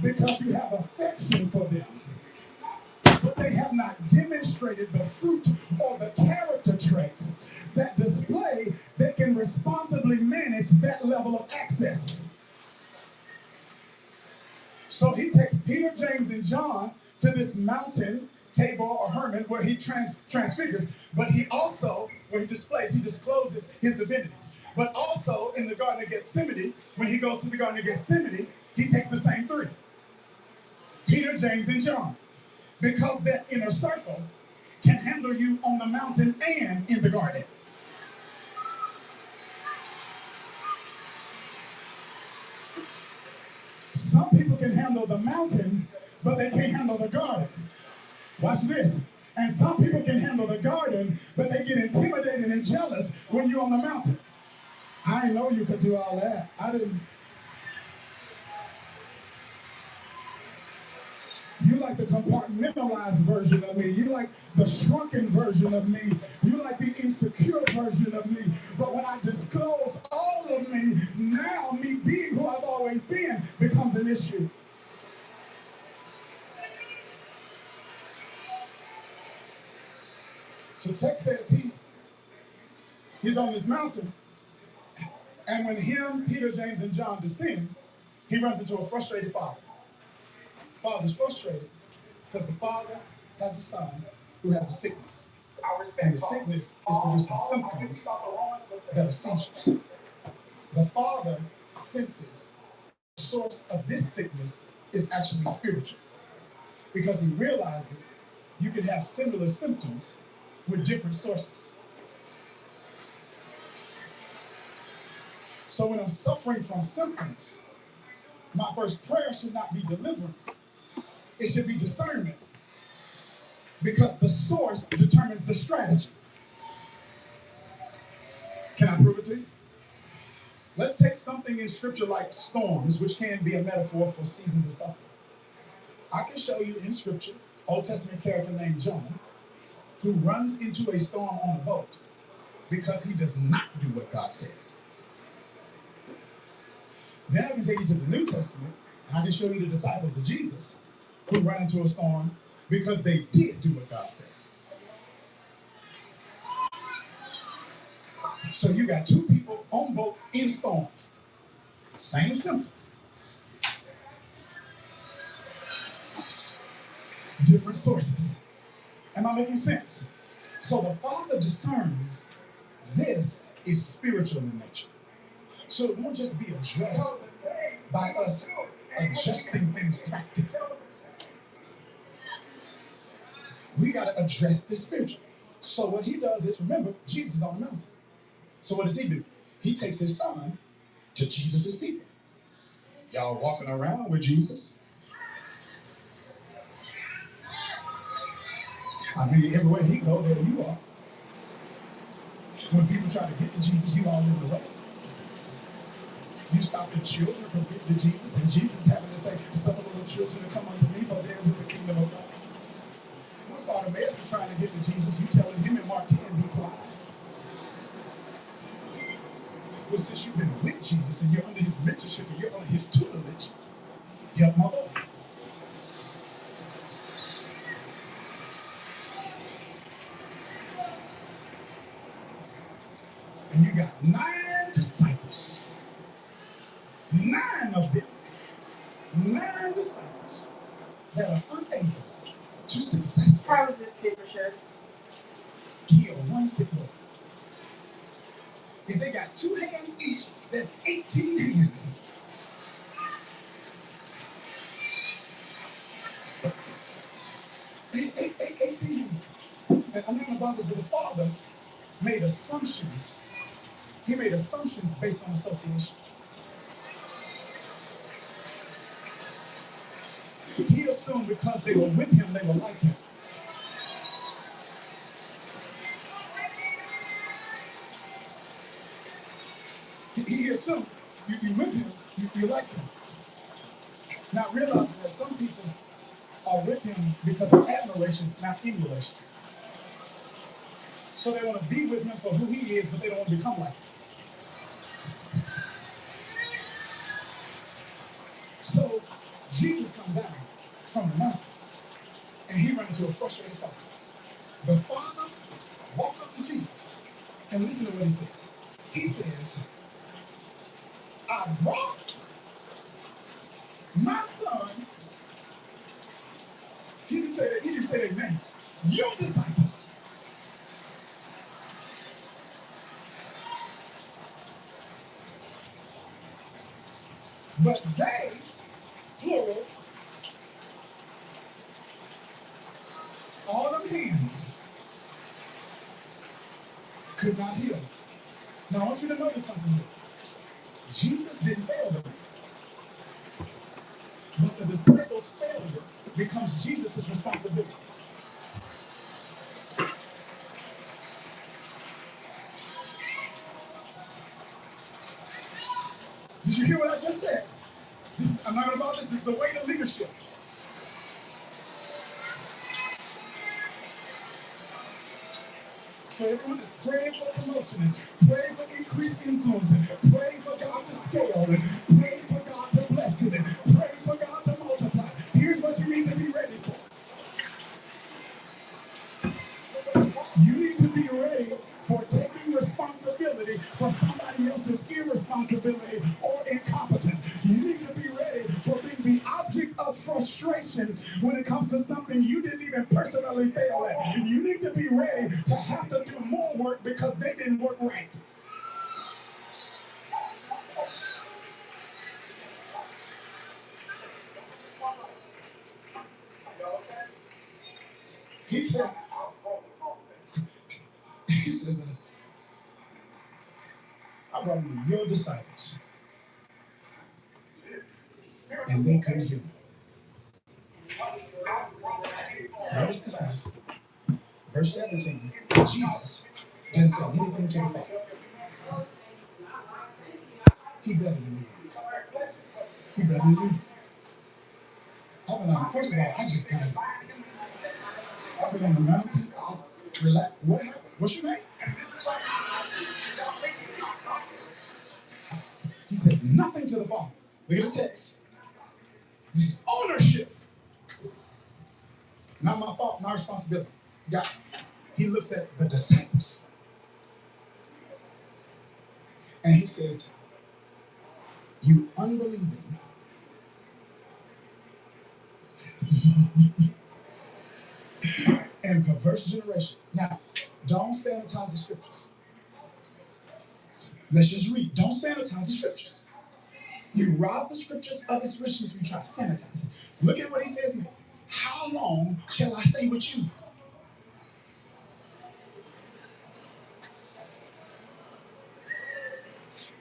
because you have affection for them, but they have not demonstrated the fruit or the character traits that display they can responsibly manage that level of access. So he takes Peter, James, and John to this mountain, Tabor or Hermon, where he transfigures, but he also, where he discloses his divinity. But also in the Garden of Gethsemane, when he goes to the Garden of Gethsemane, he takes the same three, Peter, James, and John, because that inner circle can handle you on the mountain and in the garden. Some people can handle the mountain, but they can't handle the garden. Watch this. And some people can handle the garden, but they get intimidated and jealous when you're on the mountain. I didn't know you could do all that. I didn't. You like the compartmentalized version of me. You like the shrunken version of me. You like the insecure version of me. But when I disclose all of me, now me being who I've always been becomes an issue. So text says he's on this mountain, and when Peter, James, and John descend, he runs into a frustrated father. The father's frustrated because the father has a son who has a sickness. And the sickness is producing symptoms that are seizures. The father senses the source of this sickness is actually spiritual because he realizes you can have similar symptoms with different sources. So when I'm suffering from symptoms, my first prayer should not be deliverance. It should be discernment. Because the source determines the strategy. Can I prove it to you? Let's take something in scripture like storms, which can be a metaphor for seasons of suffering. I can show you in scripture, Old Testament character named Jonah, who runs into a storm on a boat because he does not do what God says. Then I can take you to the New Testament, and I can show you the disciples of Jesus who run into a storm because they did do what God said. So you got two people on boats in storms, same symptoms, different sources. Am I making sense? So the Father discerns this is spiritual in nature. So it won't just be addressed by us adjusting things practically. We got to address this spiritually. So what he does is, remember, Jesus is on the mountain. So what does he do? He takes his son to Jesus' people. Y'all walking around with Jesus. I mean, everywhere he go, there you are. When people try to get to Jesus, you all in the way. You stop the children from getting to Jesus, and Jesus having to say, some of the little children that come unto me, for theirs is the kingdom of God. When Barber is trying to get to Jesus, you telling him in Mark 10, be quiet. Well, since you've been with Jesus and you're under his mentorship and you're under his tutelage, help my boy. And you got 9 disciples. 9 of them. 9 disciples that are unable to successfully How is this paper shirt? heal one sick boy. If they got 2 hands each, that's 18 hands. 18 hands. And I'm not about this, but the Father made assumptions. He made assumptions based on association. He assumed because they were with him, they were like him. He assumed you with him, you like him. Not realizing that some people are with him because of admiration, not emulation. So they want to be with him for who he is, but they don't want to become like him. So Jesus comes down from the mountain, and he ran into a frustrated father. The father walked up to Jesus, and listen to what he says. He says, I brought my son, he didn't say their names, your disciples. But they, plural, all of hands, could not heal. Now I want you to notice something here. Jesus didn't fail them, but the disciples' failure becomes Jesus' responsibility. Did you hear what I just said? I'm not going to bother this. This is the weight of leadership. So everyone is praying for promotion and praying for increased influence and praying for God to scale and praying for God to bless it and praying for God to multiply. Here's what you need to be ready for. You need to be ready for taking responsibility for somebody else's irresponsibility or incompetence. You need to be ready for being the object of frustration when it comes to something you didn't even personally fail at. You need to be ready to have to do more work because they didn't work right. He says, I brought you your disciples, and they couldn't hear me. Notice this now. Verse 17, Jesus didn't say anything to the Father. He better than me. He better than you. First of all, I just got it. I've been on the mountain. Relax. What happened? What's your name? He says nothing to the Father. Look at the text. This is ownership. Not my fault, my responsibility. God. He looks at the disciples. And he says, you unbelieving and perverse generation. Now, don't sanitize the scriptures. Let's just read. Don't sanitize the scriptures. You rob the scriptures of its richness when you try to sanitize it. Look at what he says next. How long shall I stay with you?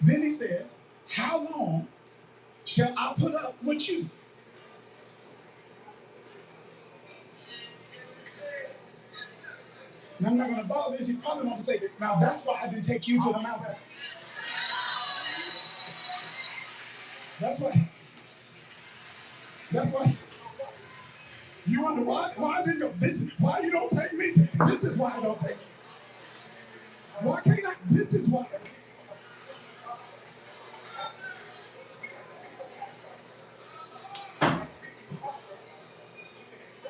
Then he says, how long shall I put up with you? Now, I'm not going to bother this. He probably won't say this. Now, that's why I didn't take you to the mountain. That's why. You wonder why I didn't go. This is why you don't take me. This is why I don't take you. Why can't I? This is why.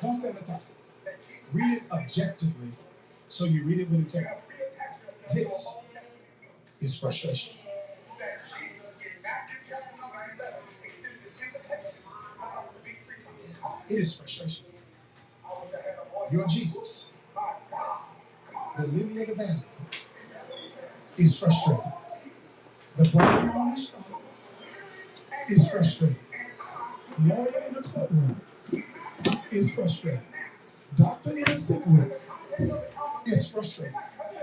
Don't sanitize it. Read it objectively so you read it with integrity. This is frustration. It is frustration. Your Jesus, the lily of the valley, is frustrated. The bride on the star is frustrated. Lawyer in the courtroom is frustrated. Doctor in the sick room is frustrated.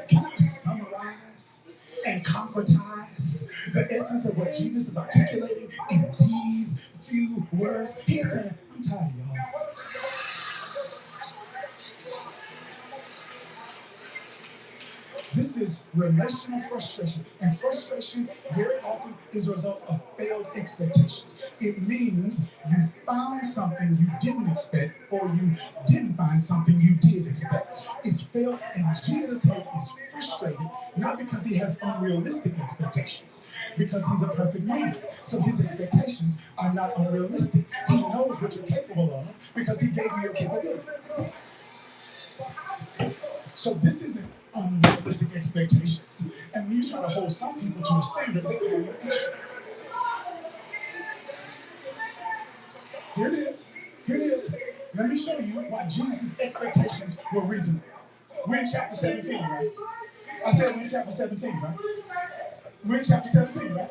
Can I summarize and concretize the essence of what Jesus is articulating in these few words? He said, I'm tired of y'all. This is relational frustration. And frustration very often is a result of failed expectations. It means you found something you didn't expect, or you didn't find something you did expect. It's failed, and Jesus here is frustrated, not because he has unrealistic expectations, because he's a perfect man. So his expectations are not unrealistic. He knows because he gave you your capability. So this isn't unrealistic expectations. And when you try to hold some people to a standard, they call you extra. Here it is. Here it is. Let me show you why Jesus' expectations were reasonable. We're in chapter 17, right? I said we're in chapter 17, right? We're in chapter 17, right?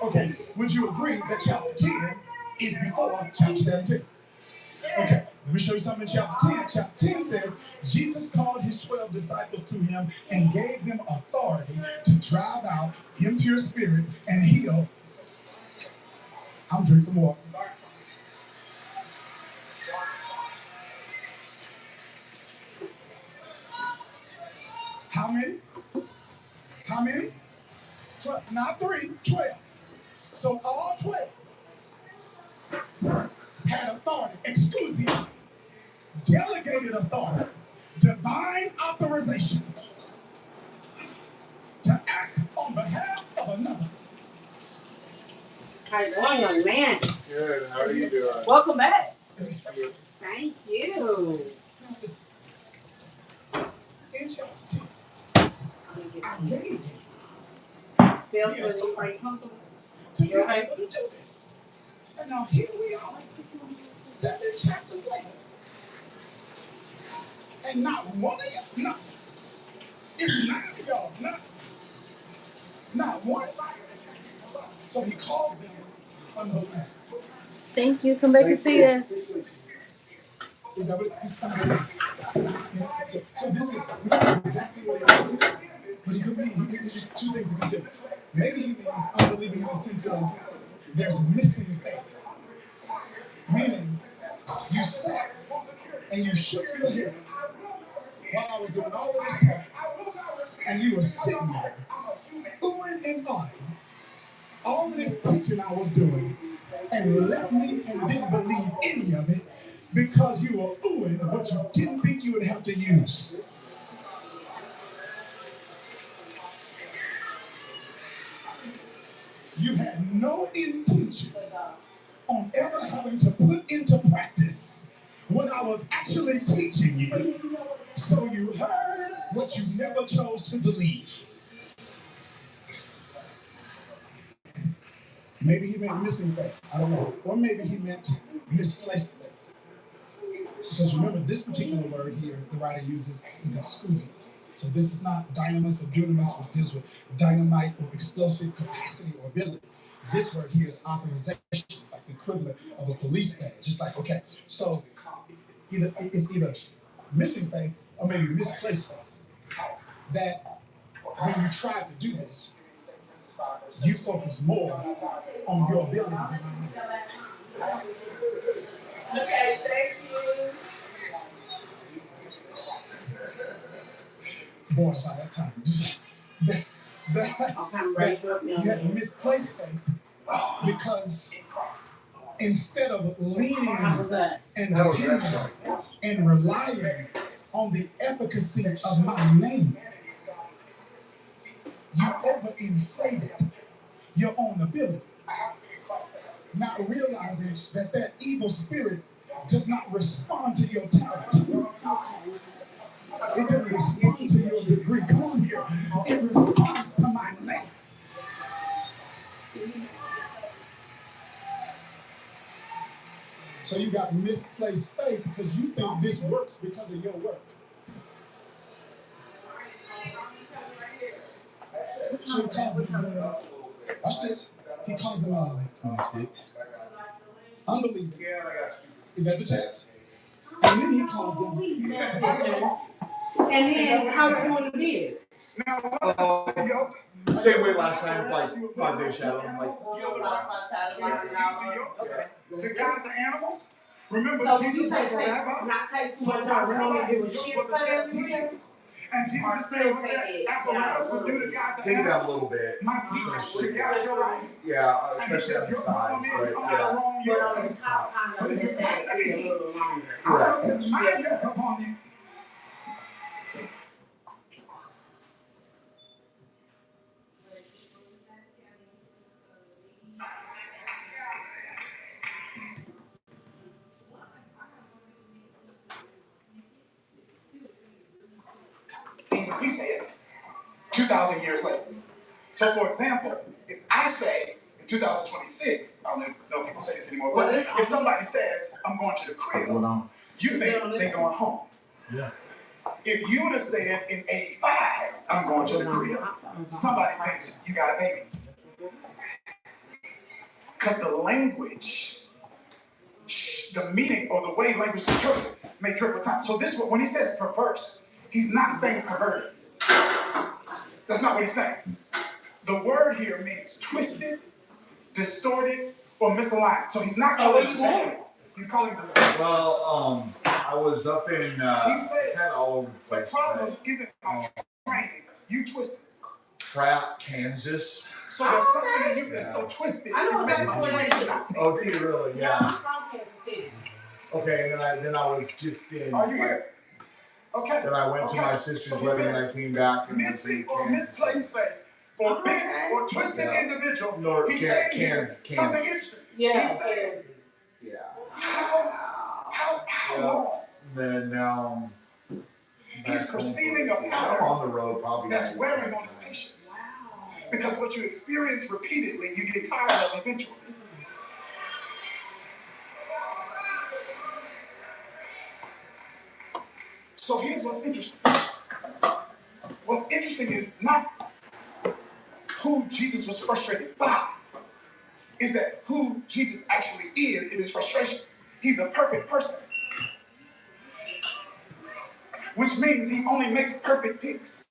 Okay, would you agree that chapter 10 is before chapter 17? Okay, let me show you something in chapter 10. Chapter 10 says, Jesus called his 12 disciples to him and gave them authority to drive out impure spirits and heal. I'm drinking some water. How many? How many? 12. Not 3, 12. So all 12 had authority, exclusive, delegated authority, divine authorization to act on behalf of another. How you doing, young man? Good. How are you doing? Welcome back. Thank you. In chapter 10, I gave you Feel good? Are you comfortable? to be able to do this. And now here we are, 7 chapters later. And not one of you, no. It's 9 of y'all, not one. So he calls them unbelievers. Thank you. Come back and see us. Is that what so this is exactly what it is. But he could mean, there's just 2 things to consider. Maybe he means unbelieving in the sense of there's missing faith. Meaning, you sat and you shook your head while I was doing all of this talk, and you were sitting there, oohing and ahhing, all of this teaching I was doing, and left me and didn't believe any of it because you were oohing what you didn't think you would have to use. You had no intention on ever having to put into practice what I was actually teaching you. So you heard what you never chose to believe. Maybe he meant missing faith. I don't know. Or maybe he meant misplaced faith. Because remember, this particular word here the writer uses is exclusive. So this is not dynamis or dunamis, which deals with dynamite or explosive capacity or ability. This word here is authorization. It's like the equivalent of a police badge. Just like, okay, so it's either missing faith or maybe misplaced faith. That when you try to do this, you focus more on your ability than on me. Okay, thank you. Boy, by that time, you had misplaced faith because instead of leaning and depending and relying on the efficacy of my name, you overinflated your own ability, not realizing that evil spirit does not respond to your talent. It doesn't respond to your degree. Come on here. It responds to my name. So you got misplaced faith because you think this works because of your work. So he calls them, watch this. He calls them 26. Unbelieving. Is that the text? And then he calls them. And then how do you want to be? Same way last time, like 5 days shadow. To guide the animals. Remember, So Jesus you say was a rabbi. not take too much out of home and do a shit for them? And Jesus said what that apparatus would do to guide the Take it down a animals. little bit. My teacher to guide your life. Yeah, And he especially says on the your sides, problem is right? you're on the Yeah. wrong But yoke. on the top, But if you come to me, a little longer. Correct. I will put my yoke upon you. 2,000 years later. So, for example, if I say in 2026, I don't know if people say this anymore, but if somebody says, I'm going to the crib, you think they're going home. Yeah. If you were to say it in 85, I'm going to the crib, somebody thinks you got a baby. Because the language, the meaning, or the way language is interpreted may drift with time. So this, when he says perverse, he's not saying perverted. That's not what he's saying. The word here means twisted, distorted, or misaligned. So he's not calling it bad. He's calling it bad. Well, I was up in he said, kind of all over the place. The problem isn't my training. You twisted. Pratt, Kansas. So there's something in you that's so twisted. I know it's about that. Oh, do you really? Yeah, Yeah. I'm from Kansas City. Okay, and then I was just in. Are you here? Okay. Then I went to my sister's wedding and I came back and was in Missing or Kansas. misplaced faith, or bent or twisted individuals. He's saying here something interesting. Yeah. He's saying, Yeah. how long? Then now He's perceiving a I'm pattern on the road probably. that's wearing on his patience. Because what you experience repeatedly, you get tired of eventually. So here's what's interesting. What's interesting is not who Jesus was frustrated by, is that who Jesus actually is in his frustration. He's a perfect person. Which means he only makes perfect picks.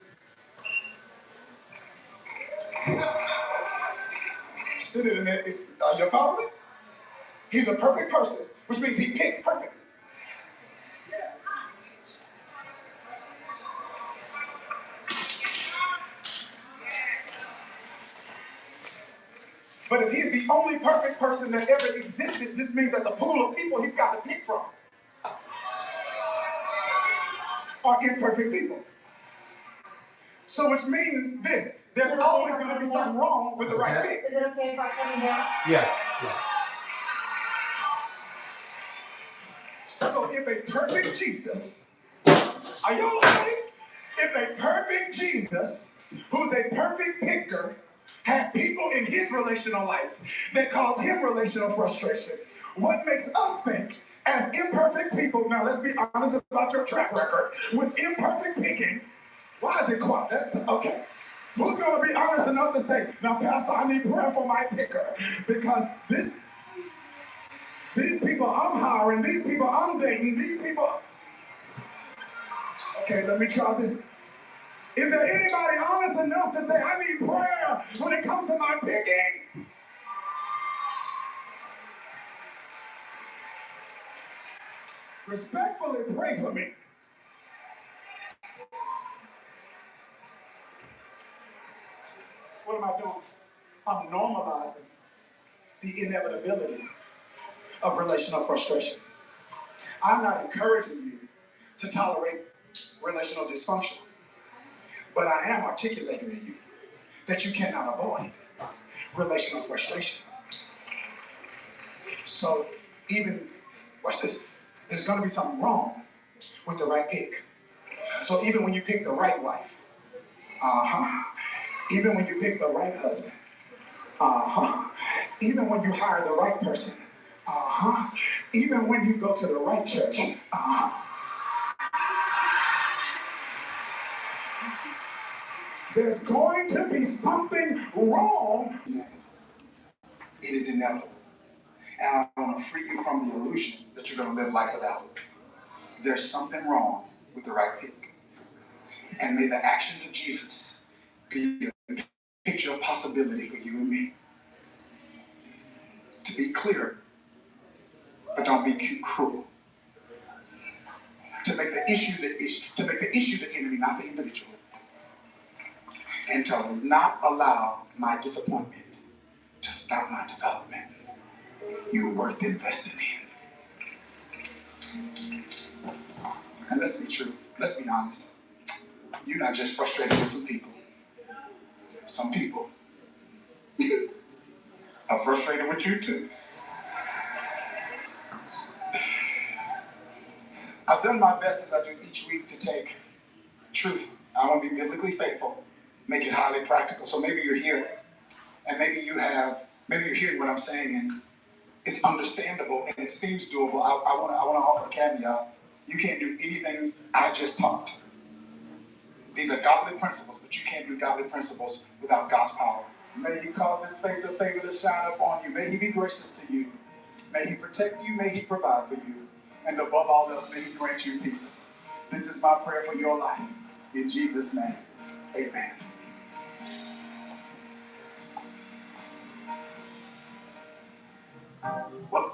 Sit in there. You're following me? He's a perfect person, which means he picks perfectly. But if he's the only perfect person that ever existed, this means that the pool of people he's got to pick from are imperfect people. So which means this, there's always going to be something wrong with the right pick. Is it okay if I come in now? Yeah. So if a perfect Jesus, are y'all ready? If a perfect Jesus, who's a perfect picker, had people in his relational life that cause him relational frustration, what makes us think as imperfect people, now let's be honest about your track record, with imperfect picking, why is it quiet? That's okay. Who's going to be honest enough to say, now Pastor, I need prayer for my picker, because these people I'm hiring, these people I'm dating, these people... Okay, let me try this. Is there anybody honest enough to say, I need prayer when it comes to my picking? Respectfully pray for me. What am I doing? I'm normalizing the inevitability of relational frustration. I'm not encouraging you to tolerate relational dysfunction, but I am articulating to you that you cannot avoid relational frustration. So even, watch this, there's going to be something wrong with the right pick. So even when you pick the right wife, even when you pick the right husband, even when you hire the right person, even when you go to the right church, there's going to be something wrong. It is inevitable. And I want to free you from the illusion that you're going to live life without it. There's something wrong with the right pick. And may the actions of Jesus be a picture of possibility for you and me. To be clear, but don't be cruel. To make the issue the enemy, not the individual. And to not allow my disappointment to stop my development. You're worth investing in. And let's be true. Let's be honest. You're not just frustrated with some people. Some people are frustrated with you too. I've done my best as I do each week to take truth. I want to be biblically faithful make it highly practical. So maybe you're here, and maybe you're hearing what I'm saying, and it's understandable and it seems doable. I want to offer a caveat. You can't do anything I just taught. These are godly principles, but you can't do godly principles without God's power. May He cause His face of favor to shine upon you. May He be gracious to you. May He protect you. May He provide for you. And above all else, may He grant you peace. This is my prayer for your life. In Jesus' name, amen. Well,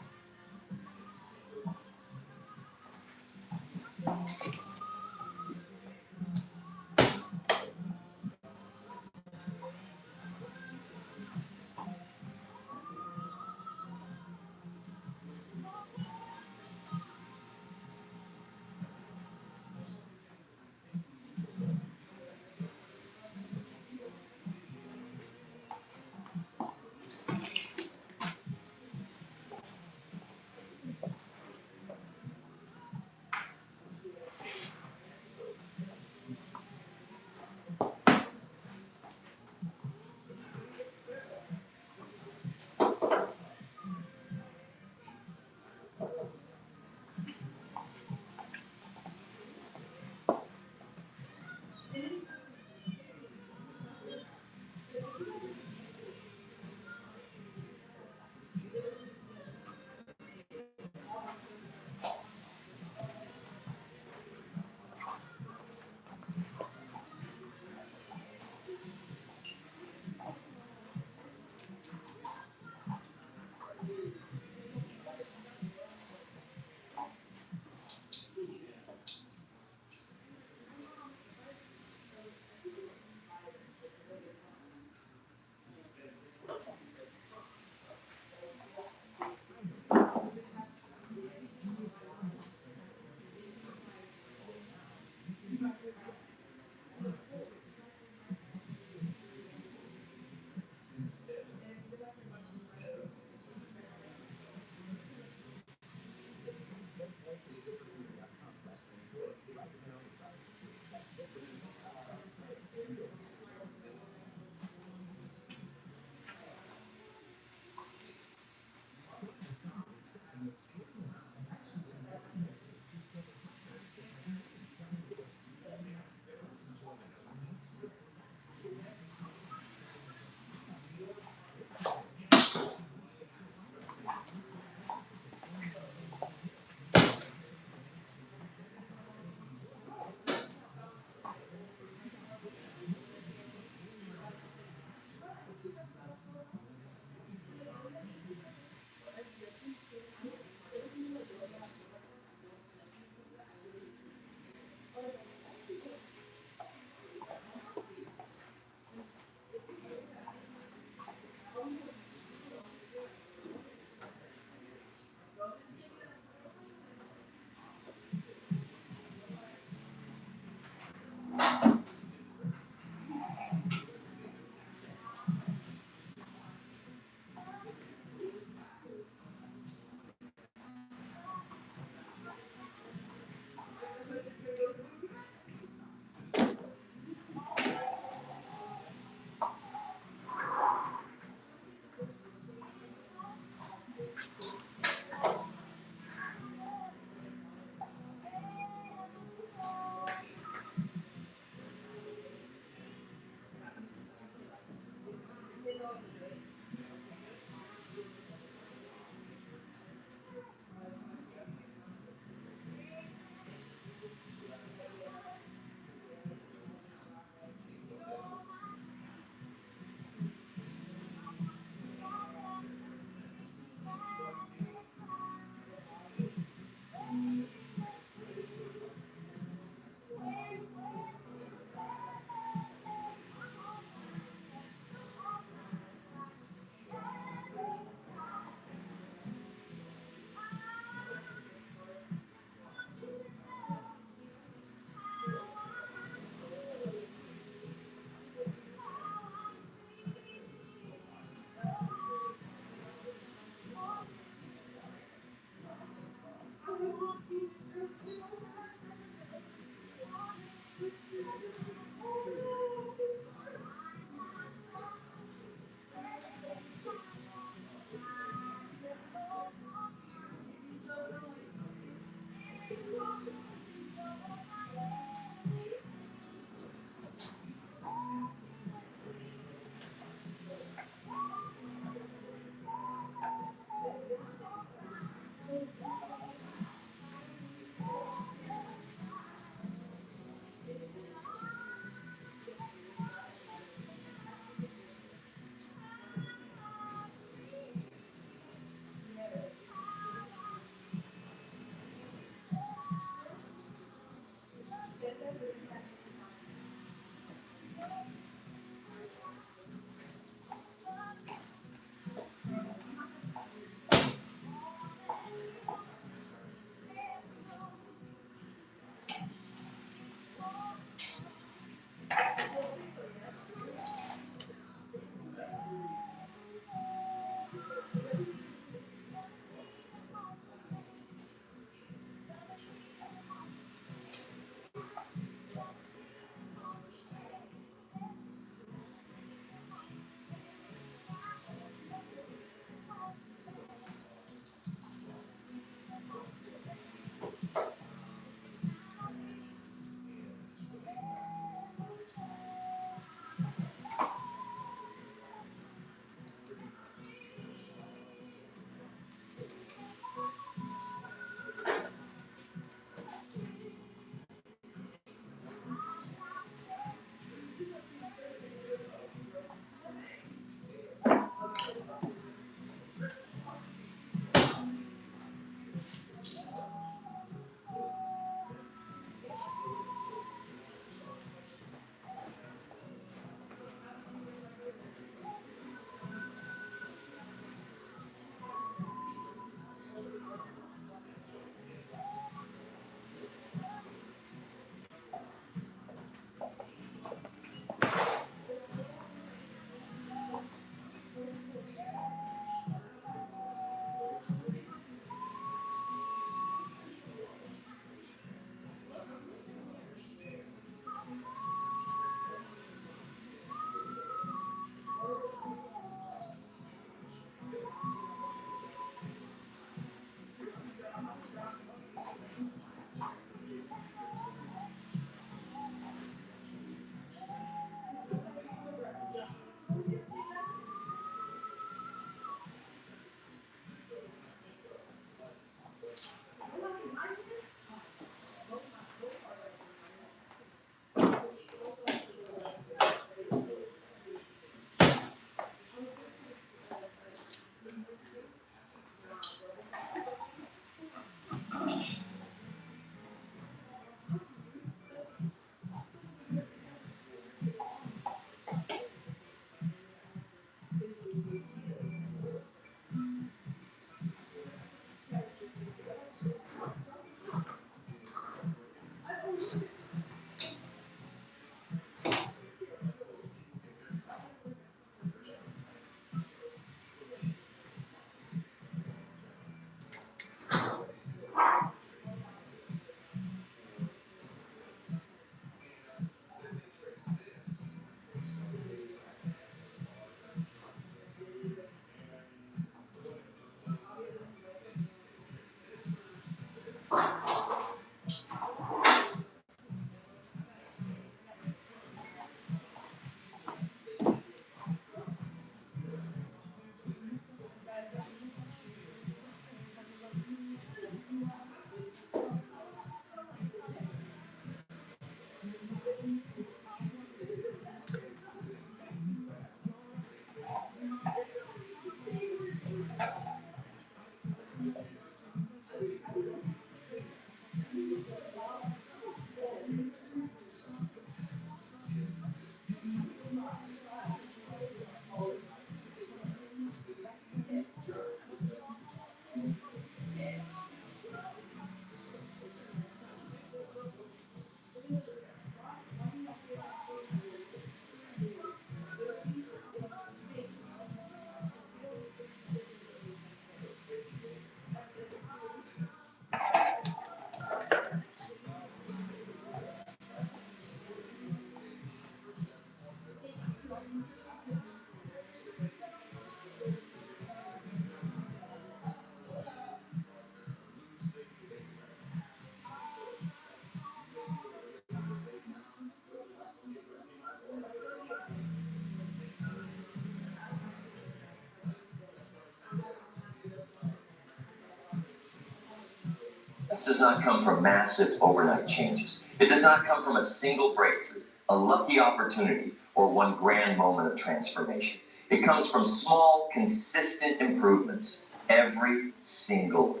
Success does not come from massive overnight changes. It does not come from a single breakthrough, a lucky opportunity, or one grand moment of transformation. It comes from small, consistent improvements every single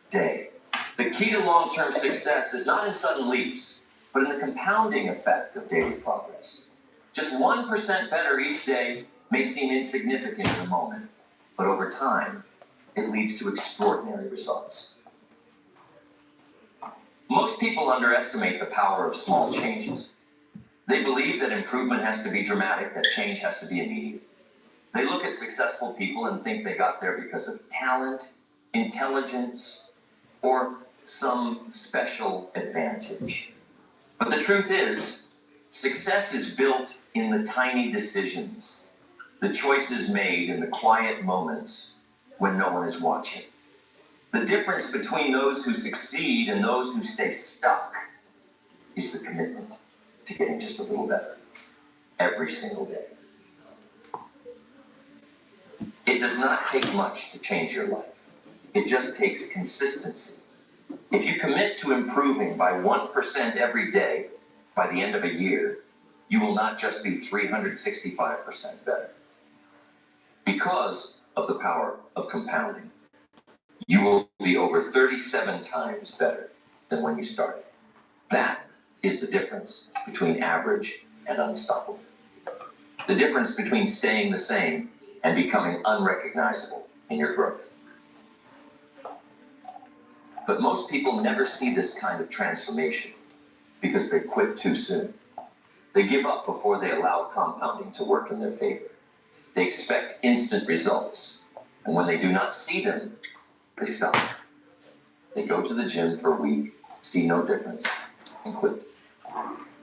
day. The key to long-term success is not in sudden leaps, but in the compounding effect of daily progress. Just 1% better each day may seem insignificant in the moment, but over time, it leads to extraordinary results. Most people underestimate the power of small changes. They believe that improvement has to be dramatic, that change has to be immediate. They look at successful people and think they got there because of talent, intelligence, or some special advantage. But the truth is, success is built in the tiny decisions, the choices made in the quiet moments when no one is watching. The difference between those who succeed and those who stay stuck is the commitment to getting just a little better every single day. It does not take much to change your life. It just takes consistency. If you commit to improving by 1% every day, by the end of a year, you will not just be 365% better. Because of the power of compounding, you will be over 37 times better than when you started. That is the difference between average and unstoppable. The difference between staying the same and becoming unrecognizable in your growth. But most people never see this kind of transformation because they quit too soon. They give up before they allow compounding to work in their favor. They expect instant results, and when they do not see them, they stop. They go to the gym for a week, see no difference, and quit.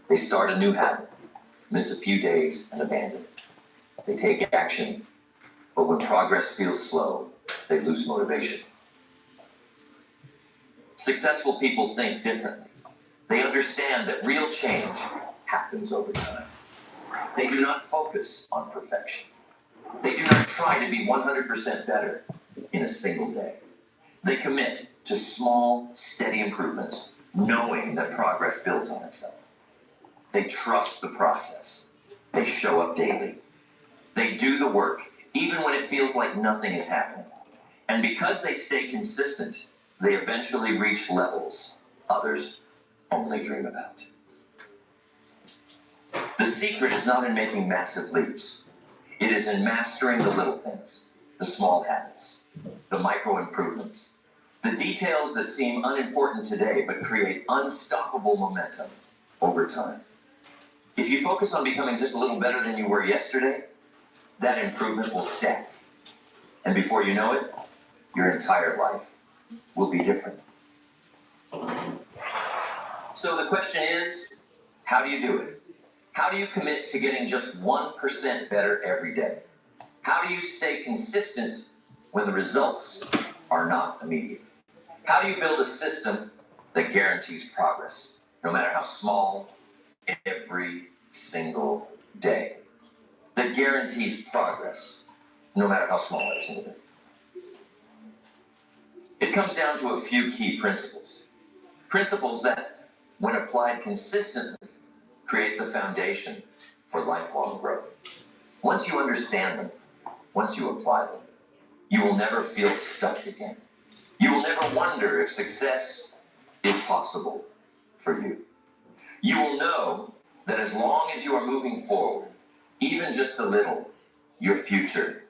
They start a new habit, miss a few days, and abandon. They take action, but when progress feels slow, they lose motivation. Successful people think differently. They understand that real change happens over time. They do not focus on perfection. They do not try to be 100% better in a single day. They commit to small, steady improvements, knowing that progress builds on itself. They trust the process. They show up daily. They do the work, even when it feels like nothing is happening. And because they stay consistent, they eventually reach levels others only dream about. The secret is not in making massive leaps. It is in mastering the little things, the small habits, the micro improvements, the details that seem unimportant today but create unstoppable momentum over time. If you focus on becoming just a little better than you were yesterday, that improvement will stack. And before you know it, your entire life will be different. So the question is, how do you do it? How do you commit to getting just 1% better every day? How do you stay consistent when the results are not immediate? How do you build a system that guarantees progress, no matter how small, every single day? That guarantees progress, no matter how small every single day. It comes down to a few key principles. Principles that, when applied consistently, create the foundation for lifelong growth. Once you understand them, once you apply them, you will never feel stuck again. You will never wonder if success is possible for you. You will know that as long as you are moving forward, even just a little, your future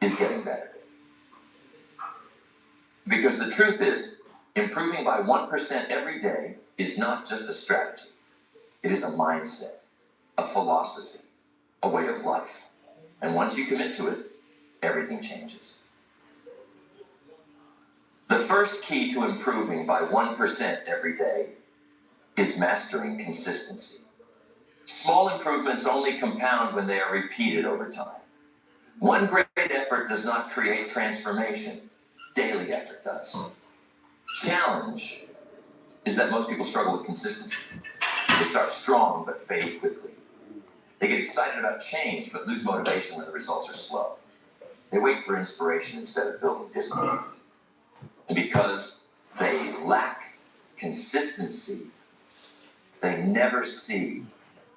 is getting better. Because the truth is, improving by 1% every day is not just a strategy. It is a mindset, a philosophy, a way of life. And once you commit to it, everything changes. The first key to improving by 1% every day is mastering consistency. Small improvements only compound when they are repeated over time. One great effort does not create transformation. Daily effort does. Challenge is that most people struggle with consistency. They start strong but fade quickly. They get excited about change but lose motivation when the results are slow. They wait for inspiration instead of building discipline. And because they lack consistency, they never see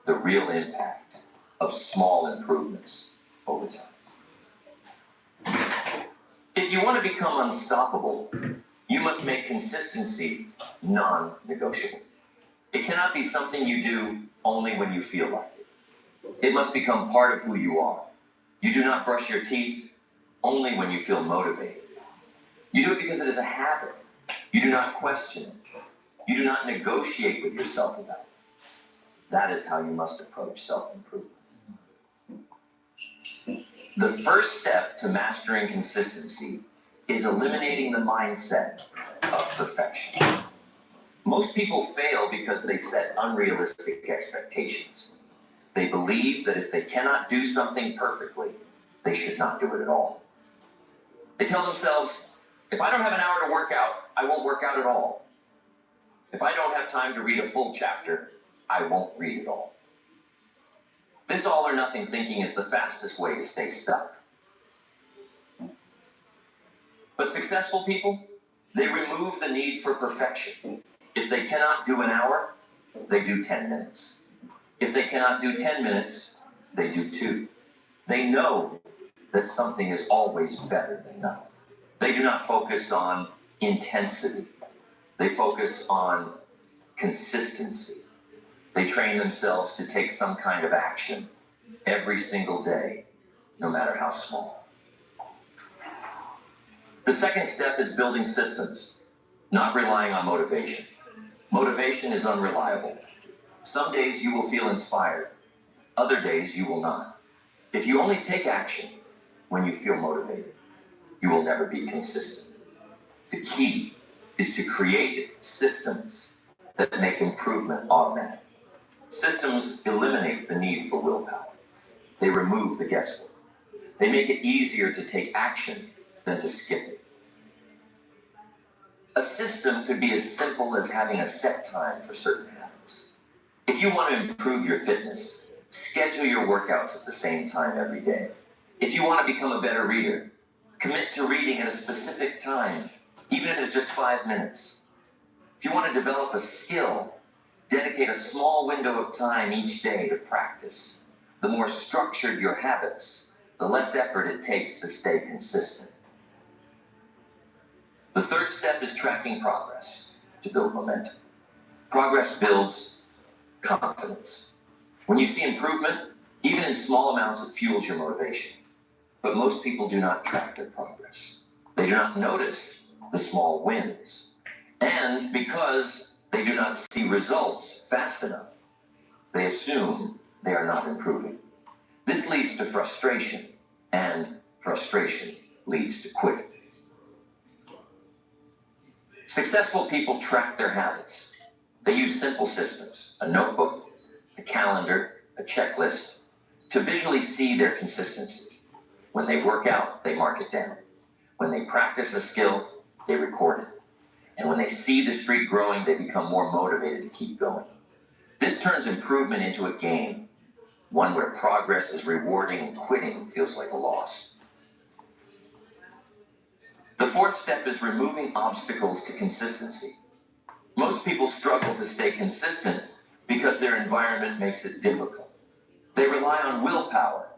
the real impact of small improvements over time. If you want to become unstoppable, you must make consistency non-negotiable. It cannot be something you do only when you feel like it. It must become part of who you are. You do not brush your teeth only when you feel motivated. You do it because it is a habit. You do not question it. You do not negotiate with yourself about it. That is how you must approach self-improvement. The first step to mastering consistency is eliminating the mindset of perfection. Most people fail because they set unrealistic expectations. They believe that if they cannot do something perfectly, they should not do it at all. They tell themselves, if I don't have an hour to work out, I won't work out at all. If I don't have time to read a full chapter, I won't read at all. This all or nothing thinking is the fastest way to stay stuck. But successful people, they remove the need for perfection. If they cannot do an hour, they do 10 minutes. If they cannot do 10 minutes, they do 2. They know that something is always better than nothing. They do not focus on intensity. They focus on consistency. They train themselves to take some kind of action every single day, no matter how small. The second step is building systems, not relying on motivation. Motivation is unreliable. Some days you will feel inspired. Other days you will not. If you only take action when you feel motivated, you will never be consistent. The key is to create systems that make improvement automatic. Systems eliminate the need for willpower. They remove the guesswork. They make it easier to take action than to skip it. A system could be as simple as having a set time for certain habits. If you want to improve your fitness, schedule your workouts at the same time every day. If you want to become a better reader, commit to reading at a specific time, even if it's just 5 minutes. If you want to develop a skill, dedicate a small window of time each day to practice. The more structured your habits, the less effort it takes to stay consistent. The third step is tracking progress to build momentum. Progress builds confidence. When you see improvement, even in small amounts, it fuels your motivation. But most people do not track their progress. They do not notice the small wins. And because they do not see results fast enough, they assume they are not improving. This leads to frustration, and frustration leads to quitting. Successful people track their habits. They use simple systems, a notebook, a calendar, a checklist, to visually see their consistency. When they work out, they mark it down. When they practice a skill, they record it. And when they see the streak growing, they become more motivated to keep going. This turns improvement into a game, one where progress is rewarding and quitting feels like a loss. The fourth step is removing obstacles to consistency. Most people struggle to stay consistent because their environment makes it difficult. They rely on willpower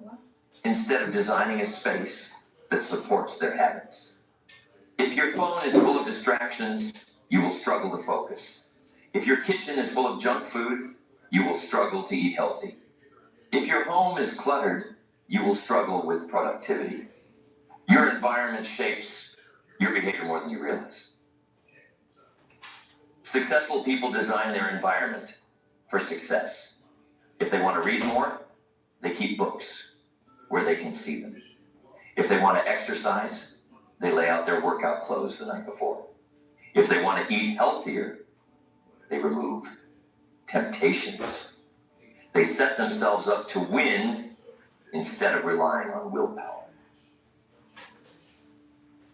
instead of designing a space that supports their habits. If your phone is full of distractions, you will struggle to focus. If your kitchen is full of junk food, you will struggle to eat healthy. If your home is cluttered, you will struggle with productivity. Your environment shapes your behavior more than you realize. Successful people design their environment for success. If they want to read more, they keep books where they can see them. If they want to exercise, they lay out their workout clothes the night before. If they want to eat healthier, they remove temptations. They set themselves up to win instead of relying on willpower.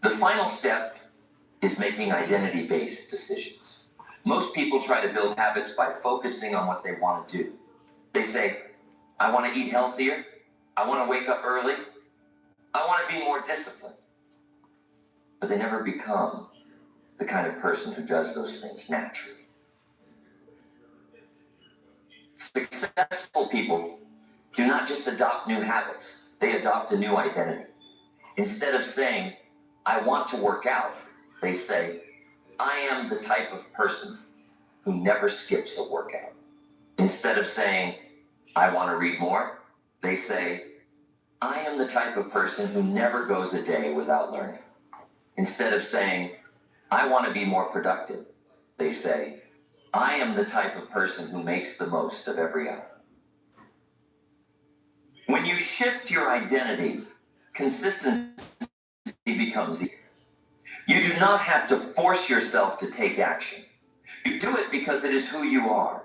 The final step is making identity-based decisions. Most people try to build habits by focusing on what they want to do. They say, I want to eat healthier, I want to wake up early, I want to be more disciplined. But they never become the kind of person who does those things naturally. Successful people do not just adopt new habits, they adopt a new identity. Instead of saying, I want to work out, they say, I am the type of person who never skips a workout. Instead of saying, I want to read more, they say, I am the type of person who never goes a day without learning. Instead of saying, I want to be more productive, they say, I am the type of person who makes the most of every hour. When you shift your identity, consistency becomes easy. You do not have to force yourself to take action. You do it because it is who you are.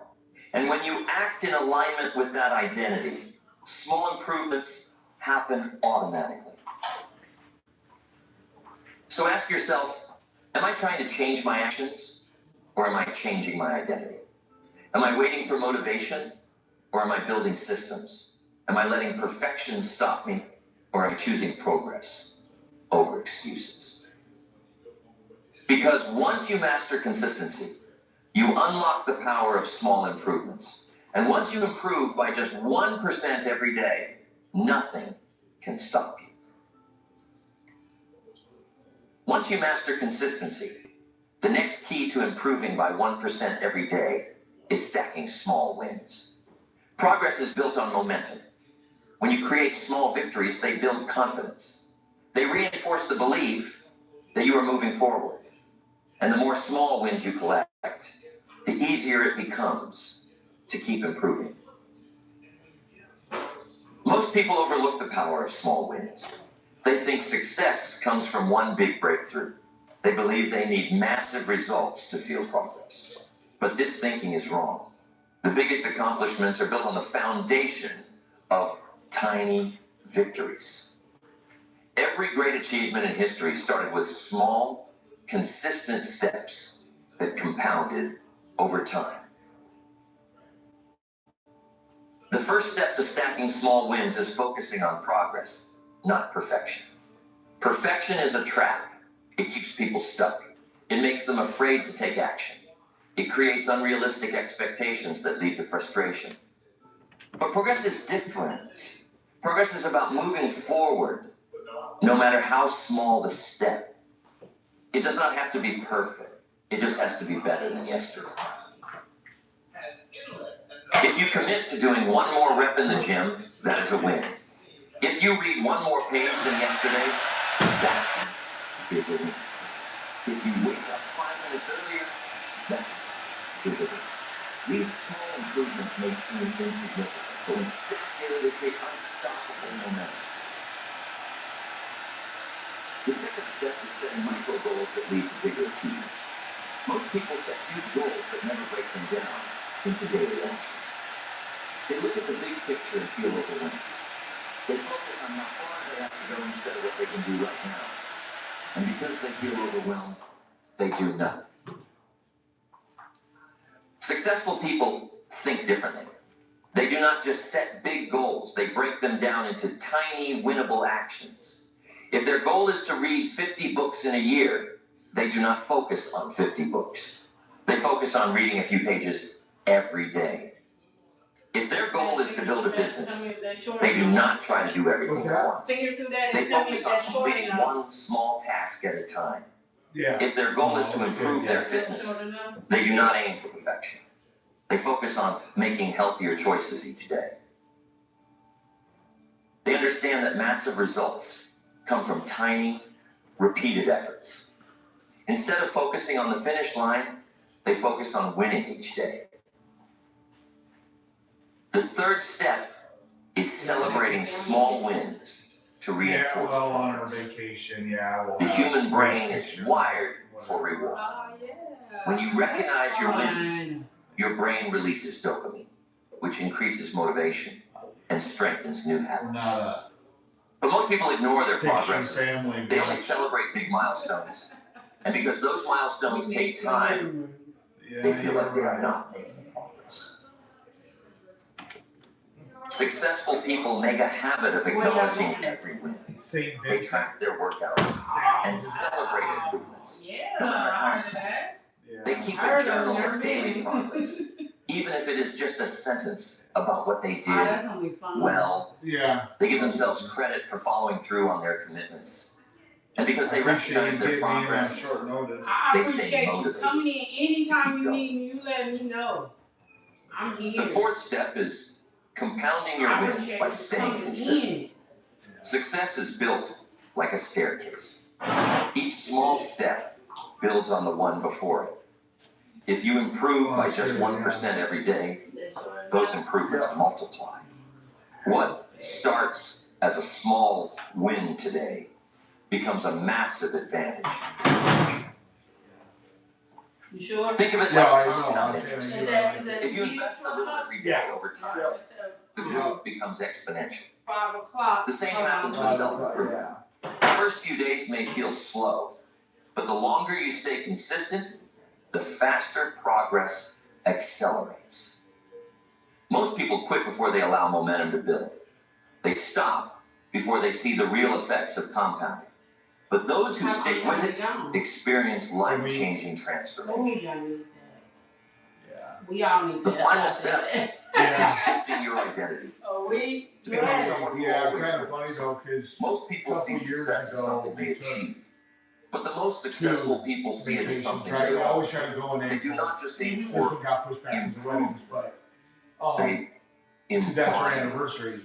And when you act in alignment with that identity, small improvements happen automatically. So ask yourself, am I trying to change my actions, or am I changing my identity? Am I waiting for motivation, or am I building systems? Am I letting perfection stop me, or am I choosing progress over excuses? Because once you master consistency, you unlock the power of small improvements. And once you improve by just 1% every day, nothing can stop you. Once you master consistency, the next key to improving by 1% every day is stacking small wins. Progress is built on momentum. When you create small victories, they build confidence. They reinforce the belief that you are moving forward. And the more small wins you collect, the easier it becomes to keep improving. Most people overlook the power of small wins. They think success comes from one big breakthrough. They believe they need massive results to feel progress. But this thinking is wrong. The biggest accomplishments are built on the foundation of tiny victories. Every great achievement in history started with small, consistent steps that compounded over time. The first step to stacking small wins is focusing on progress, not perfection. Perfection is a trap. It keeps people stuck. It makes them afraid to take action. It creates unrealistic expectations that lead to frustration. But progress is different. Progress is about moving forward, no matter how small the step. It does not have to be perfect. It just has to be better than yesterday. If you commit to doing one more rep in the gym, that is a win. If you read one more page than yesterday, that is a win. If you wake up 5 minutes earlier, that is a win. These small improvements may seem insignificant, but when stacked together, they create unstoppable momentum. The second step is setting micro goals that lead to bigger achievements. Most people set huge goals but never break them down into daily actions. They look at the big picture and feel overwhelmed. They focus on how far they have to go instead of what they can do right now. And because they feel overwhelmed, they do nothing. Successful people think differently. They do not just set big goals, they break them down into tiny, winnable actions. If their goal is to read 50 books in a year, they do not focus on 50 books. They focus on reading a few pages every day. If their goal is to build a business, they do not try to do everything at once. They focus on completing one small task at a time. If their goal is to improve their fitness, they do not aim for perfection. They focus on making healthier choices each day. They understand that massive results come from tiny, repeated efforts. Instead of focusing on the finish line, they focus on winning each day. The third step is celebrating small wins to reinforce on our progress. vacation, The human brain is wired for reward. When you recognize your wins, your brain releases dopamine, which increases motivation and strengthens new habits. But most people ignore their progress. They only celebrate big milestones. And because those milestones take time, they feel like they are not making progress. Successful people make a habit of acknowledging every win. They track their workouts and celebrate improvements, no matter how small. They keep a journal of daily progress. even if it is just a sentence about what they did that's gonna be fun. well. Yeah. They give themselves credit for following through on their commitments. And because they recognize their progress, Short notice. I they stay appreciate you motivated. coming in anytime you need me. You let me know. I'm here. The fourth step is compounding your I wins appreciate by you staying coming consistent. in. Success is built like a staircase. Each small step builds on the one before it. If you improve by just 1% every day, those improvements multiply. What starts as a small win today becomes a massive advantage. You sure? Think of it Yeah, like I know. compound I was interest. saying, If you invest a little every day over time, the growth becomes exponential. 5 o'clock. The same happens with self-improvement. The first few days may feel slow, but the longer you stay consistent, the faster progress accelerates. Most people quit before they allow momentum to build. They stop before they see the real effects of compounding. But those who stick with it experience life-changing transformation. We all need The that. final step is shifting your identity. We To become someone who always kind of funny wins. though, because Most people see success as something they achieve. But the most successful people see it as something they We own. always try to go in. They do not just aim This for one got pushed back into weddings, but they because that's our embody. anniversary.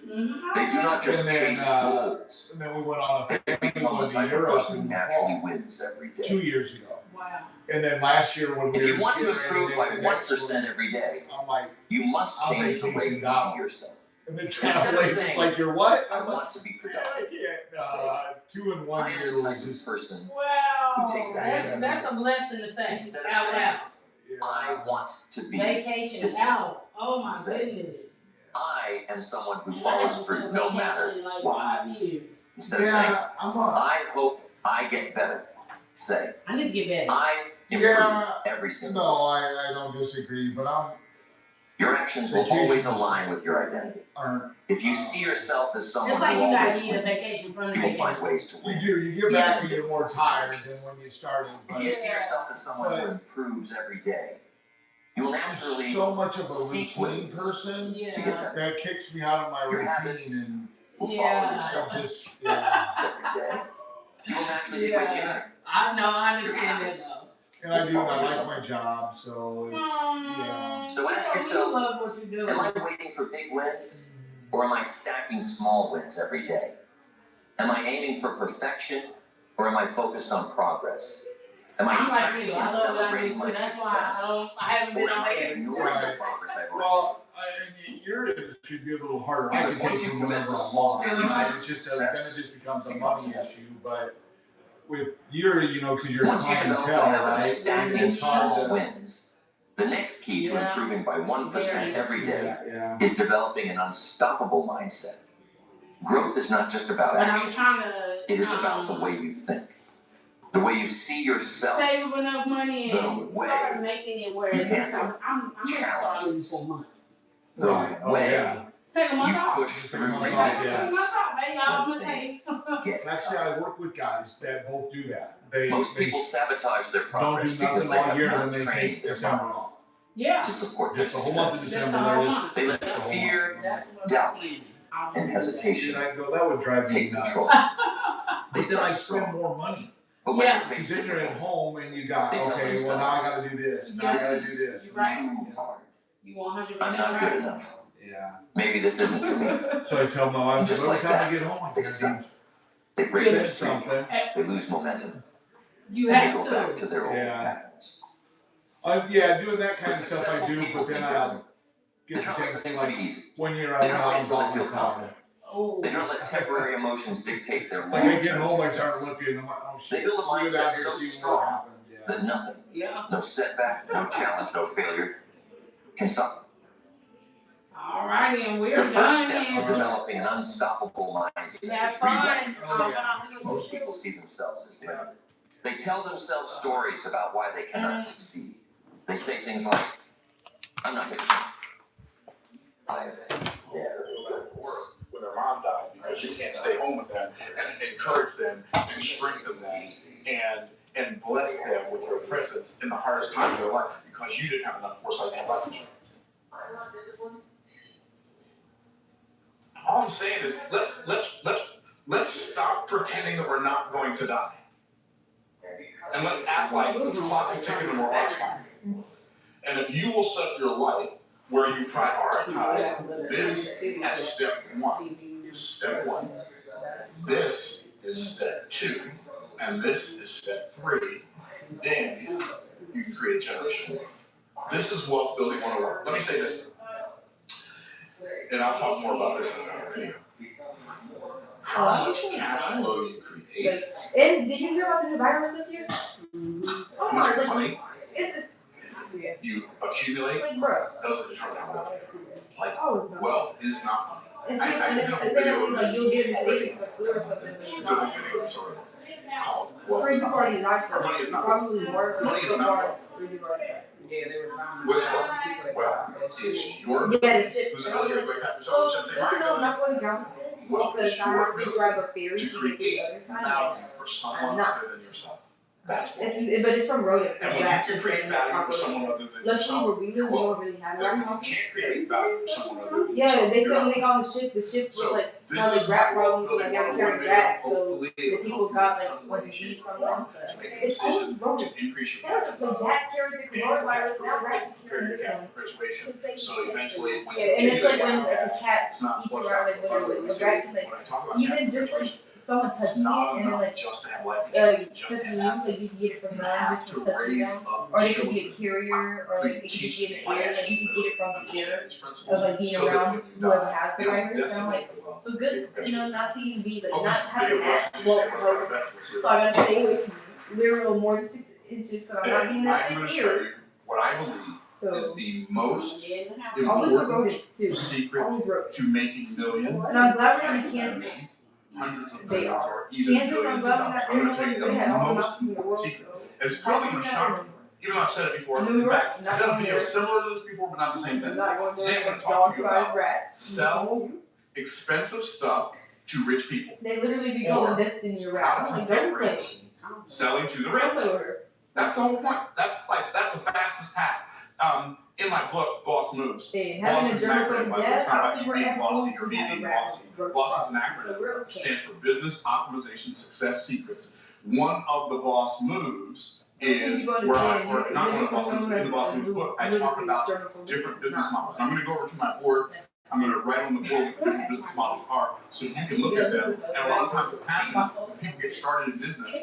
They do not just And then, chase goals. And then we went on a They become the type of person who naturally wins every day. 2 years ago. Wow. And then last year when we If were you want to getting ready improve to by make the next 1% one, every day, I'm like, you must I'll change make the way you $2,000. see yourself. and then Instead of translation, saying, it's like, you're what? I I'm like, want to be productive. I can't. 2 in 1 I am year the was type of just, person Wow. who takes action. That's a blessing to say Instead of out saying, loud. I want to be. Vacation disciplined. out. Oh my goodness. I am someone who follows through no matter like what. 5 years. Instead of saying, yeah, I'm on. I hope I get better, say, I need to get better. I improve Yeah, every single No, day. I don't disagree, but I'm Your actions will always align with your identity. aren't. If you see yourself as someone It's like who you always guys need a wins, vacation from the you will find vacation. ways to You win. do. You get back and you're more tired than when you started. If But you see yourself as someone who But- improves every day, you will I'm naturally so much of a seek routine ways person to get Yeah. better. that kicks me out of my Your routine habits and will follow Yeah. yourself just yeah. every day. You will naturally seek ways to get better. I know, I understand that habits. though. And I do. And I like my job, so it's yeah. So ask You yourself, love what you do. am I waiting for big wins, or am I stacking small wins every day? Am I aiming for perfection, or am I focused on progress? Am I I'm like tracking you. I and love what I do celebrating too. my That's why success? I haven't been Or am on I there. ignoring the Right. progress I've already Well, your industry would be a little harder. I Because can once take you from commit whenever to I small want. daily Right? habits, It's just success then it just becomes a becomes money heavy. issue. But with your, because you're Once you develop the clientele, habit right? of stacking It's hard small to- wins, the next key to Yeah. improving by 1% Very. every day Yeah. is developing an unstoppable mindset. Growth is not just about But I'm action. trying to. It is about the way you think, the way you see yourself. Save enough money The and way start making it where you at least handle I'm gonna start challenges. for a month. The Right. Oh, way yeah. Take a month you off. push through Take a month Take off, a yeah. resistance. month off, baby. I'm when gonna things take. get Actually, tough. I work with guys that both do that. They Most people sabotage their don't progress do because nothing they all have year, not and then they trained take their December mind off. Yeah. to support their Just the whole month of success. That's December. the whole They're just month. They let the whole fear, That's what doubt, I'm planning. and hesitation I go, that would drive me take nuts. control. But They then I start spend strong, more money. but when Yeah. you're Because faced then with you're at difficulty, home and you got, They tell okay, well now I themselves, gotta do this, now I Yes. gotta this do is this. Right. too hard. You 100% I'm not good right. enough. Yeah. Maybe this isn't for me. So I tell my wife, Just every like time that, I get home, I they gotta stop. do They break their spend streak. something. They lose momentum. You And they have go back to to. their old Yeah. patterns. Yeah, doing that kind But of stuff I successful do, people but then think I'll differently. get They the don't let things things like to be easy. one year They I don't went wait out and until they bought feel my car. confident. Oh. They don't let temporary emotions dictate their Like I get long-term home, I start success. looking, I'm like, oh shit. They build a I'll go mindset down here so and see what strong happens. Yeah. that nothing, Yeah. no setback, no challenge, no failure can stop them. Alrighty, and we're The first done step to here. developing an unstoppable mindset Have is fun. re-recognize most people see themselves as limited. They tell themselves stories about why they cannot succeed. They say things like, I'm not just I've never done this. When their mom dies, because you can't stay home with them and encourage them and strengthen them and bless them with your presence in the hardest time of their life because you didn't have enough foresight and life insurance. I'm saying is let's stop pretending that we're not going to die. And let's act like the clock is ticking and we're on time. And if you will set your life where you prioritize this as step one, this is step 2, and this is step 3, then you can create generational wealth. This is wealth building 101. Let me say this, and I'll talk more about this in another video. How much cash flow you create. And did you hear about the new virus this year? Oh my, like, money you accumulate doesn't determine how wealth. Like, wealth is not money. I did a whole video on this. You'll get a mistake with the flu or something. I did a whole video on this already. Called wealth Three is people not already money. died for it. Money is not Probably more. Money is not wealth. Three people already died. Yeah, they were talking What is about wealth? Wealth is your Yeah, the ship. who's ability to wake up So, yourself and say, don't you know I'm right, not going to Galveston? wealth Because is I your have to ability drive a ferry to to get to the create other side. value for someone other than yourself. That's wealth. But it's from rodents. And when you can create value for someone other than Luckily, yourself, where we live, we don't really have then that. when you can't create value for someone other than Yeah, yourself, they you're said when not. they got on the ship was So, like this how is the rat my problems, wealth like building they were 101 carrying video. rats, so Hopefully the it'll people help you got in like some what way, to shape, eat or from form them. to make a It's always decision rodents. to increase your The cash flow. bats carried the coronavirus, now rats are carrying this one. Perpetuation. So eventually, when Yeah, and it's like when you like a cat it's not eats what's around, like when a rat can like, when I talk about even just like someone it's touching not it and then enough like just to have life insurance, just to touching you, have so you can get it from you them have just to from touching raise them. up Or they could be a children carrier, or who like you it could teach be in the air, like you can get it from the air these of principles like being so that around when you whoever die, has the you don't virus. And I'm like, decimate the wealth. so good, not to even be like Oh, not this having video was that. to Well, say what's our best. so I gotta stay away from literal more than 6 inches because I'm not being that I'm going sick to tell here. you what I believe So is the most always with important rodents too. secret Always rodents. to making millions. And I'm glad we're not in Kansas. Hundreds of They millions are. or even Kansas, I'm billions of glad we're dollars. not I'm there going to tell you anymore. They had the all the most mountains in the world. secret. So It's probably going to shock you. Even though I've said it before. New In York, fact, not I've done going videos there. similar to this before, but not the same thing. I'm not going Today I'm there going with to talk to you dog-sized about rats. sell expensive stuff to rich people. They literally be calling Or Destiny a how rat. I'm to like, get don't play. rich selling to the Don't rich. play with her. That's the whole point. That's the fastest path. In my book, Boss Moves. Hey, Boss having a is an acronym, germaphobe by the way. death, It's I not don't about think you we're being ever bossy going or to me have a being rat. bossy. Growth Boss is problem. an acronym. So we're It okay. stands for Business Optimization Success Secrets. One of the boss moves is where not one of the boss moves, in the boss moves book, I talk about different business models. I'm going to go over to my board. I'm going to write on the board what the different business models are so you can look at them. And a lot of times what happens when people get started in business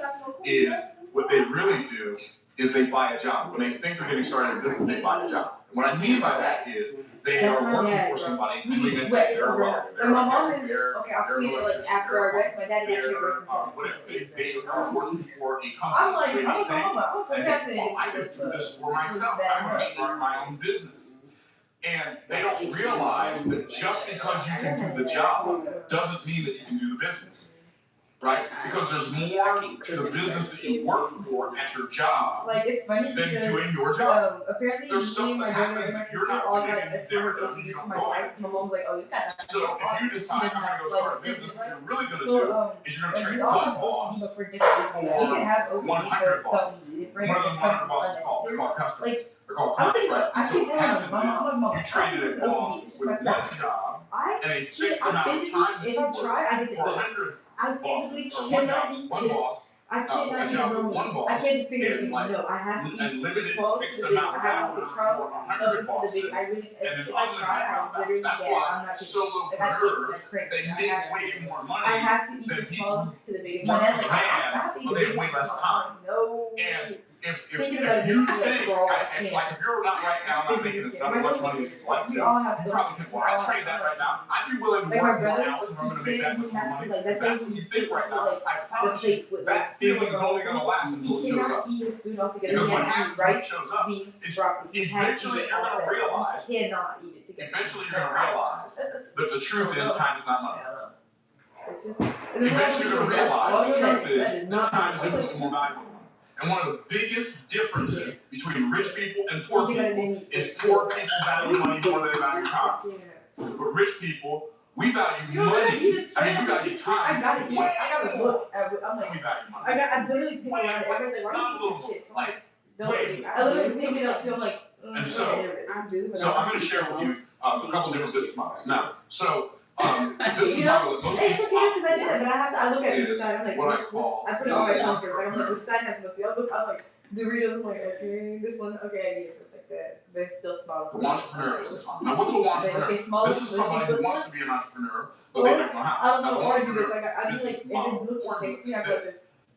is what they really do is they buy a job. When they think they're getting started in business, they buy a job. What I mean by that is they That's are my working dad, for bro. somebody We doing be it at sweating their over level. it. And my mom is okay. I'll clean it like after I rest. My dad is actually a rest Whatever. They are working for a company. I'm like, doing I'm a thing. a And they, well, I could do this for myself. I'm going to start my own business. And they don't realize that just because you can do the job doesn't mean that you can do the business. Right? Because there's more to the business that you work for at your job Like it's funny than because doing your job. apparently There's me stuff and my that brother happens and my that you're sister not all doing got and a you've summer never done, OCD you for don't my go wife. My mom's like, oh, you got that. So if you decide I'm going to go start a business, what you're really going to do is you're going to we trade all one have OCD, boss. but for different reasons. You can have OCD 100 for something different. What are and those 100 something bosses called? They're unnecessary. called customers. Like, They're called I don't think customers, so. I right? keep So what telling happens them, is Mom, you traded a boss it's with like one job and a fixed amount of time that if you I work try, I get the for A. 100 I bosses, physically or one cannot job, eat one chips. boss, I cannot a eat job with normal. one boss, I can't just pick it and up. No, I have to eat unlimited small fixed to the big. amount I of have to eat hours crumbs for up 100 into the bosses. big. I really, And an if I try, I literally That's get. why I'm not kidding. solopreneurs, If I eat to that crank, they I make have way to. more money I have to eat than the people smallest to the biggest. work My dad's like, for I have man, to eat but the they have biggest. way less I'm time. like, no. And if Thinking about it you makes me think, like, like if you're not right now not making as much money as you'd like to, we all have you some. probably think, well, I trade that right now. I'd be willing to Like work my more brother, hours if I'm going to make that much more money. like that's That's what you think right now. I the promise you, plate with that feeling is only going to last until it he shows cannot up. eat his food altogether. Because He what has to happens eat when it rice, shows up beans, is broccoli. He has to eventually eat it you're all going to separate. realize, He cannot eat it together. eventually you're going to realize that the truth is time is not money. It's just. Eventually you're going to realize the truth is that time is like, infinitely more valuable. And one of the biggest differences between rich people and poor people is poor people value money more than they value time. But rich people, we value money. I mean, we value time. I gotta eat. I gotta look at. I'm like, We value money. I literally pick around it. Everyone's like, why do you eat chips? I'm like, Wait. I literally pick it up too. I'm like, And so, there it is. so I'm going to share with you a couple different business models. Now, so business this is probably what most It's okay people because I did it, but I look at each is side. I'm like, what I which call I put it on my the tongue first. Like, I'm like, entrepreneur. which side has most? I'm like, Doritos. I'm like, okay, this one. Okay, I get it first like that. But it's still small. The entrepreneur is this one. Now, what's a entrepreneur? Okay, small. This is somebody who wants to be an entrepreneur, but they don't know how. I don't know Now, or I do this. Like, I do business like if model it looks the same to me, I is go this. to.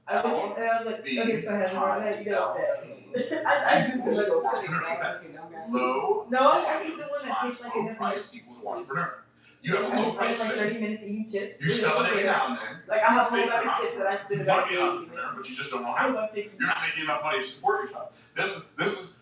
I look at and I'm like, okay, so I have more than that. You know that. I do so much. Low. No, I eat the one that tastes like low it price equals entrepreneur. You have a I low just spend price like thing. 30 minutes eating chips. You sell it every now and then. Like I have a whole Think bag you're of chips that I spend You about want to be an entrepreneur, but you just don't know how. You're not making enough money to support yourself. This is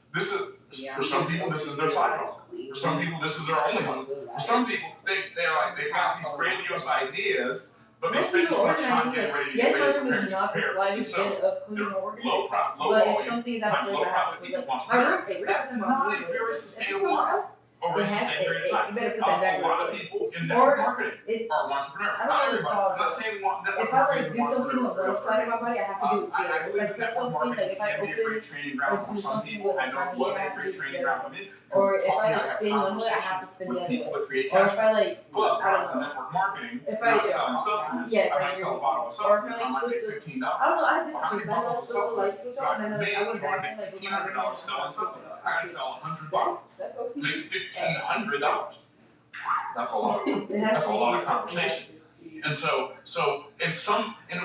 for some people this is their side hustle. For some people this is their only hustle. For some people they're like they've got these grandiose ideas, but they spend too much time getting ready to yes, prepare. my room is not the slightest bit of clean or organized. Low But if volume, something's out times of low place, I have profit to equals like entrepreneur. my roommate. That's not a very sustainable model over a sustained period of time. You better put that back. A lot of people in network marketing It's are entrepreneurs. I don't Not know what it's everybody. called. I'm not saying network if I like marketing do something on entrepreneurs one side of my body, I have to do it. I If believe I that test network something, like marketing if I can be a open great training ground or for do some something people. with I know my it was hand, a great training ground for me. or if Taught I me how like to spin one way, I have to conversations spin with the other people way. that create Or cash if I like, But I don't for know. network marketing, If I'm I not do, selling supplements. yes, I might sell a bottle of or if supplements. I I might like make flip $15. I don't know. I did Well, how the many switch. I bottles love of the light supplements switch do I on, and then make I went in order back to and make like $1,500 selling supplements? I gotta sell $100. That's so sweet. Make $1,500. That's a lot. It has That's to a be- lot of conversation. And so, and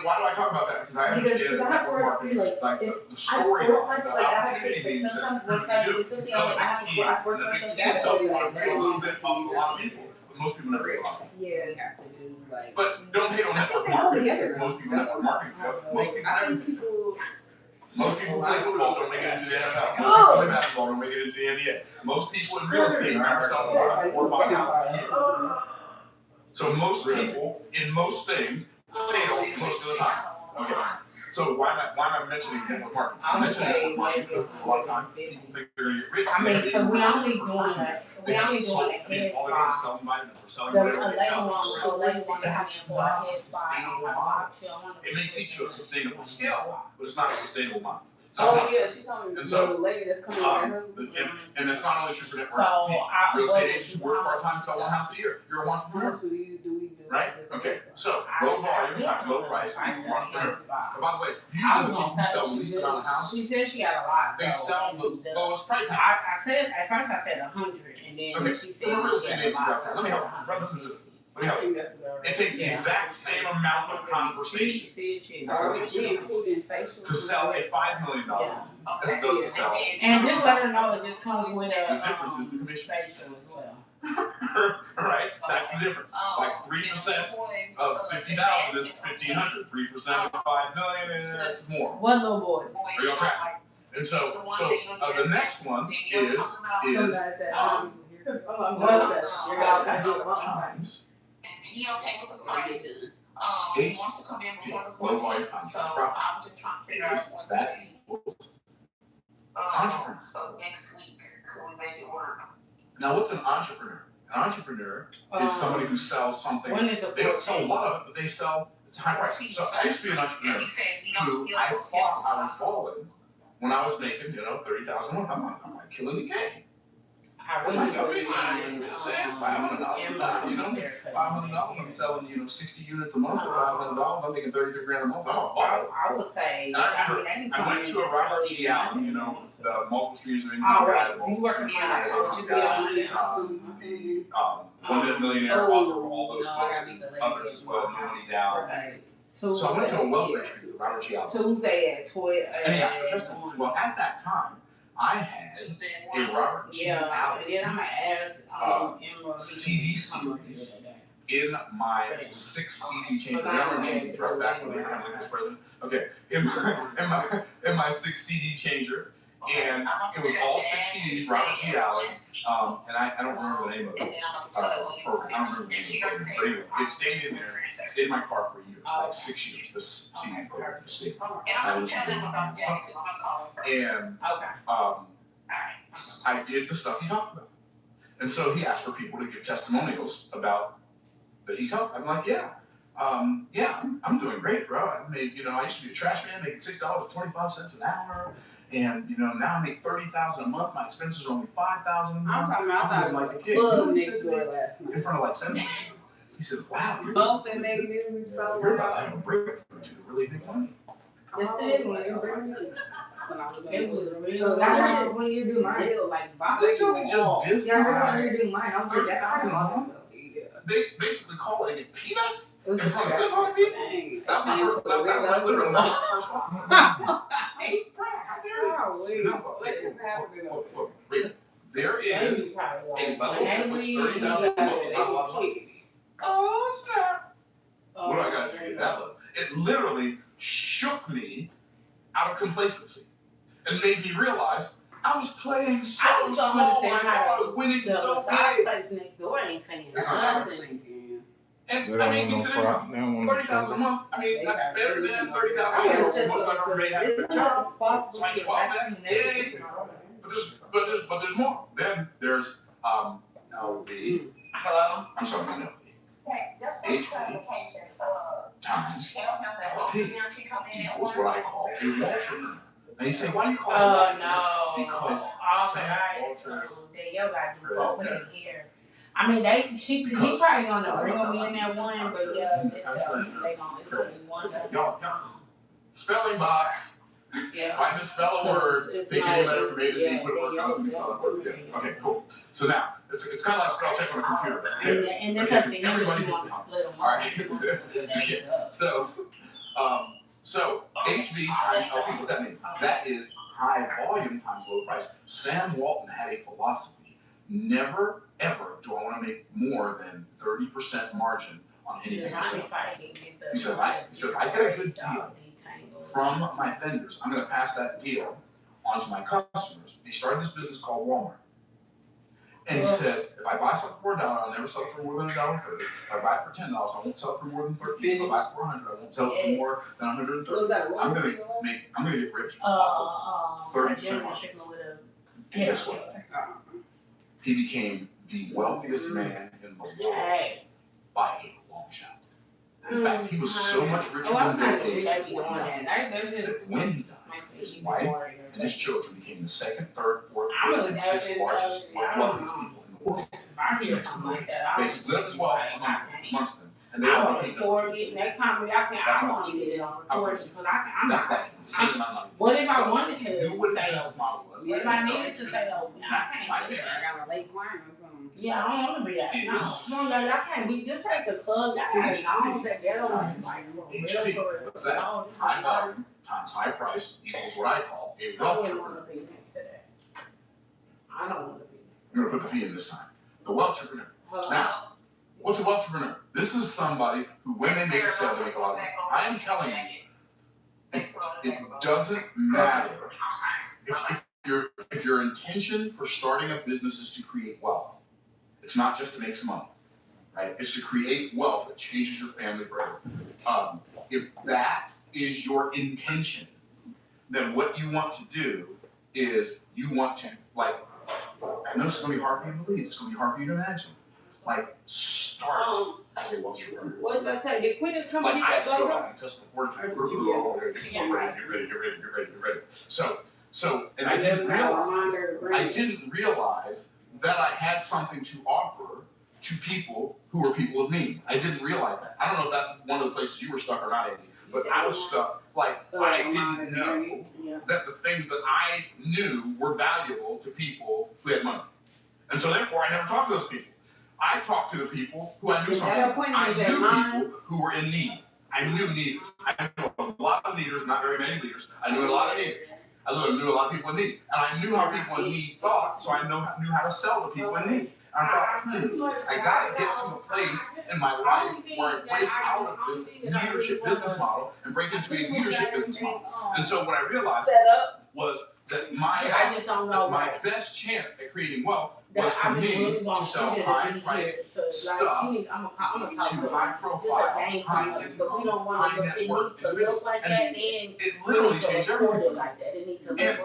why do I talk about that? Because I understand Because I have to network work through marketing, like the I story force behind myself the like I have opportunity to being like said, sometimes once I do something I'm like I force the big myself key to to sell do something that. a little bit of a lot of people, but most people never realize. Yeah. But don't hate on network marketing, because most people network marketing, most people never. Most people play football don't make it into the NFL. Most people play basketball don't make it into the NBA. Most people in real estate never sell more than 4 or 5 houses a year. So most people in most things fail most of the time. Okay. So why am I mentioning network marketing? I'm mentioning network marketing because a lot of times people think they're gonna get rich. I mean, because we only They doing have it, we only doing a head all they're doing is spa. selling vitamins or selling The whatever they lady sell. wants, the lady wants to That's for a not head a spa. sustainable model. It may teach you a sustainable skill, but it's not a sustainable model. So Oh, yeah, she told me, And so, the lady that's coming with her. and it's not only true for network. So, Real estate agents who work part-time sell one house a year. You're an How entrepreneur, much do we do? right? Okay, so low volume times low price equals entrepreneur. But by the way, I usually was the people who gonna sell say the she least did, amount of houses, she said she got a lot, they so, sell and the lowest price house. I said, at first I said 100, and then Okay, she so said we're real she estate had a agents out lot. there. Let me help you. Brothers and sisters. Let me help you. It takes the Yeah. exact same amount of conversation She already including facial. to sell a $5 million Yeah. as it does to sell. And just let her know it just comes with The a, difference is the commission. facial as well. Right? That's the difference. Like 3% of 50,000 is 1,500. 3% of 5 million is more. What little boy? Are you on track? And so the next one is times He okay with the price. H He wants to come in before the low 14th, volume times so profit. I was just trying to figure out what That day. equals entrepreneur. So next week, could we make it work? Now, what's an entrepreneur? An entrepreneur is somebody who sells something. When is the They don't sell a 14th? lot of it, but they sell it's high price. So I used to be an entrepreneur He said he don't who still I work thought I was balling when I was making, $30,000 a month. I'm like killing the game. I I'm like, really okay, I'm saying $500 a time, $500. I'm selling, 60 units a month for $500. I'm making 33 grand a month. I'm a baller. I would say, And I remember, they can I come went in to a Robert early G. in the Allen, morning. the multiple streams of income All guy, right, the do you multiple work in streams finance? of Would you income be guy, on the 1 Minute Millionaire author, all those folks, and others as well, Money Down. So I went to a welfare training with Robert G. Allen. Tuesday at 12. Anyhow, well, at that time, I had a Robert G. Yeah, Allen and then I'm gonna ask Emma. CD series in my 6 CD changer. Remember CDs right back when Abraham Lincoln was president? Okay, in my 6 CD changer, and it was all 6 CDs, Robert G. Allen, and I don't remember the name of it. Program. I don't remember the name of the program, but anyway, it stayed in there. It stayed in my car for years, like 6 years. This CD program stayed. I listened to it. And I did the stuff he talked about. And so he asked for people to give testimonials about that he's helped. I'm like, yeah, I'm doing great, bro. I made, I used to be a trash man making $6.25 an hour. And, now I make $30,000 a month. My expenses are only $5,000 a month. I'm talking about I'm like a kid. club next door last night. In front of like 7. He said, wow, Both and make music so you're about to loud. have a breakthrough to really big money. Yes, it is when you're bringing it. It was real. I heard it when you do mine. Deal like They told me just this Yeah, I heard guy. when you do mine. I was like, that's awesome. Also. They basically call it peanuts It was in front of just 700 people. Dang. That was literally my first one. Hey, bro, how dare you? Oh, wait. No, What is happening over look, wait. There is Amy a probably level like, at which Amy, 30,000 people is not a lot of money. Oh, snap. What do I got to do to get that level? It literally shook me out of complacency and made me realize I was playing so I just don't small understand and I how was winning the so massage big. place next door ain't saying It's not nothing. And They I don't mean, want no considering crop. They don't want no 30,000 a trouble. month, I mean, that's better than 30,000 I would have said most so. I've ever made. It's not possible Like to 12 vaccine man? that shit. But there's more. Then there's LV. Hello? I'm sorry, not LV. Okay, just for clarification, Times they don't have that P old empty coming in at equals work. what I call a Walter. Now you say, why do you call it a Oh Walter? no. Because all Sam guys, Walter. Danielle got to do both of Okay. them here. I mean, he Because- probably gonna bring them in that one, but yeah, it's I'm sure. gonna be one. Y'all, spelling box. Yeah. If I misspell a word, It's thinking not- you better from A to Z, yeah, put a word yeah, doesn't be spelled out again. Okay, cool. So now, it's kind of like spell check on a computer. And that's up to him if Everybody you gets want to to help. split them All right. up. So HV times LP, what's that mean? That is high volume times low price. Sam Walton had a philosophy: never ever do I want to make more than 30% margin on anything I sell. He said, if I get a good deal from my vendors, I'm going to pass that deal on to my customers. He started this business called Walmart. And he said, if I buy something for $1, I'll never sell it for more than $1.30. If I buy it for $10, I won't sell it for more than $13. If I buy it for $100, I won't sell it for more than $130. I'm gonna get rich off of 30% margin. And guess what? He became the wealthiest man in the world by a long shot. In fact, he was so much richer than Bill Gates that when he died, his wife and his children became the second, third, fourth, fifth, and sixth largest wealthiest people in the world. I hear something like that. They split up as well amongst them, and they all became Next time I want to get it on recording because I'm not. that insane amount of money. What if I wanted to You would say have open? model was. What if I needed to say open? I can't do that. I got a late client or something. Yeah, I don't want to be that. No, come on, y'all can't be just like the club. Y'all can't go that ghetto one. Like, What's that? High volume times high price equals what I call a I wealth wouldn't want entrepreneur. to be next to that. I don't want to be. I'm gonna put the fee in this time. The wealth entrepreneur. Now, what's a wealth entrepreneur? This is somebody who, when they make a sale, they make a lot of money. I am telling you, it doesn't matter if your intention for starting a business is to create wealth. It's not just to make some money, right? It's to create wealth that changes your family forever. If that is your intention, then what you want to do is you want to, like, I know it's going to be hard for you to believe. It's going to be hard for you to imagine. Like, start as a wealth entrepreneur. What was I say? Did Quinn come Like, here? I go Go out and just before get ready. So, and I didn't realize that I had something to offer to people who were people of means. I didn't realize that. I don't know if that's one of the places you were stuck or not, Andy, but I was stuck. Like, I didn't know that the things that I knew were valuable to people who had money. And so therefore, I never talked to those people. I talked to the people who I knew something. I knew people who were in need. I knew leaders. I knew a lot of leaders, not very many leaders. I knew a lot of leaders. I knew a lot of people in need. And I knew how people in need thought, so I knew how to sell to people in need. And I thought, I gotta get to a place in my life where I break out of this leadership business model and break into a leadership business model. And so what I realized was that my best chance at creating wealth was for me to sell high-priced stuff to high profile, high income, high net worth individuals. And it literally changed everything. And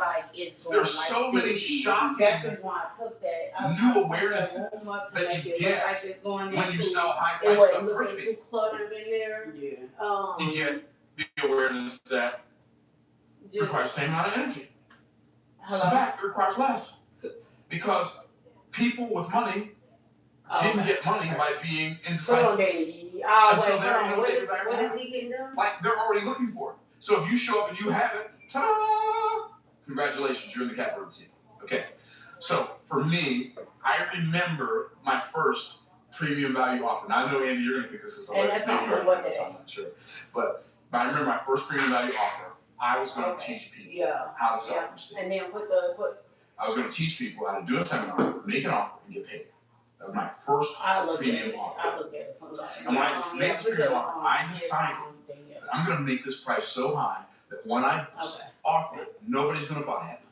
there's so many shocking new awarenesses that you get when you sell high-priced stuff to rich people. You get the awareness that requires the same amount of energy. In fact, it requires less. Because people with money didn't get money by being Hold indecisive. on, Daddy. Oh, And wait, so hold they're on. gonna What think is that he getting done? like they're already looking for it. So if you show up and you have it, ta-da! Congratulations, you're in the catbird team. Okay. So for me, I remember my first premium value offer. Now I know Andy, you're gonna think this is And that's not what it is. I'm not sure. But I remember my first premium value offer. I was gonna teach people how to sell from stage. And then I was gonna teach people how to do a seminar, make an offer, and get paid. That was my first premium offer. I look at it sometimes. And when I made this premium offer, I decided that I'm gonna make this price so high that when I offer it, nobody's gonna buy it.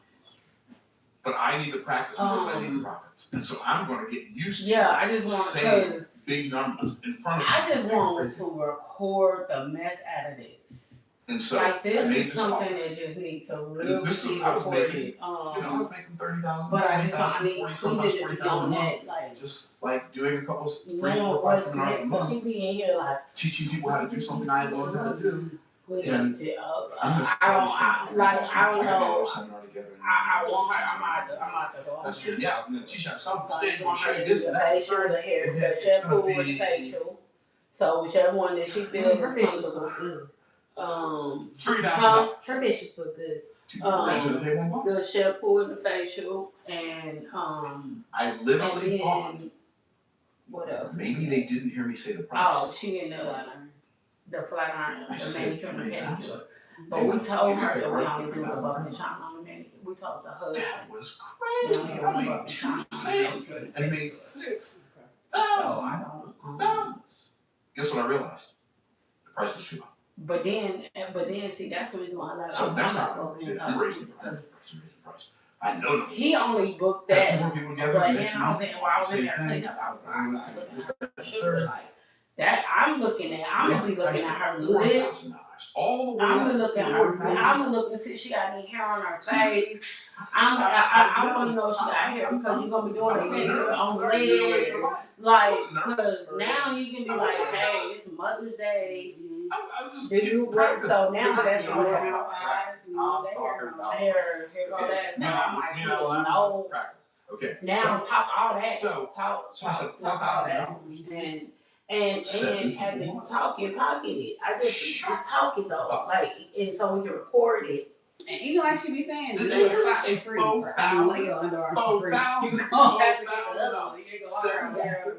But I need to practice more than I need the profits. And so I'm gonna get used to saying big numbers in front of me. I just want to record the mess out of this. And so like this is something that just needs to really be recorded. I was making 30,000. But I just need to be on that, like just like doing a couple of 3, 4, 5 seminars a but month. she be in here like Teaching people how to do something I learned how to do. And I don't know. I want her. I'm out the door. I said, yeah, I'm gonna teach you how to sell on stage. I'm gonna show you The this and that. facial, the hair, the shampoo, and the facial. So whichever one that she feels Her is facials look comfortable. good. $3,000. Her facials look good. The shampoo and the facial, and I literally thought what else? maybe they didn't hear me say the price. Oh, she in the flat iron, the manicure and the pedicure. But we told her that we only do the buff and shine on the manicure. We told the husband. That was crazy. I mean, she was saying and made $6,000. Guess what I realized? The price was too high. But then, see, that's the reason why I like. So next time, I'm raising the price. I know he only booked that. More people together. But then I was in there cleaning up. I was like, that I'm gonna be looking at her lips. I'm gonna look at her. I'm gonna look and see if she got any hair on her face. I want to know if she got hair because you're gonna be doing a manicure on the leg. Like, cause now you can be like, hey, it's Mother's Day. Do you work? So now that's what I'm outside. Hair, all that. Now I'm like, no. Okay. Now talk all that. So Talk all that. And after you talk it. I just talk it though. Like, and so we can record it. And even like she be saying, Did do you a hear spot me for free. $4,000? I'm like your underarms for free. You gonna have to get the other one. You ain't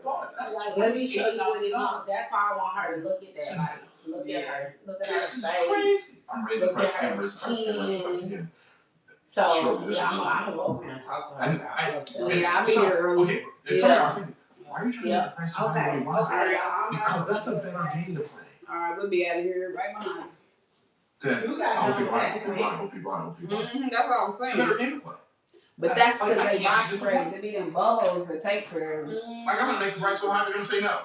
gonna Like, let me show you what it's on. That's why I want her to look at that. Like, look at her face. I'm raising the price again, raising the price again. So yeah, I'm gonna go over here and talk to her. Yeah, I'll be here early. Why are you trying to make the price so high? Because that's a better game to play. Alright, we'll be out of here right behind. Then I hope you buy. That's what I was saying. Better game to play. But that's because they box braids. It be them bubbles that take forever. Like, I'm gonna make the price so high, they're gonna say no.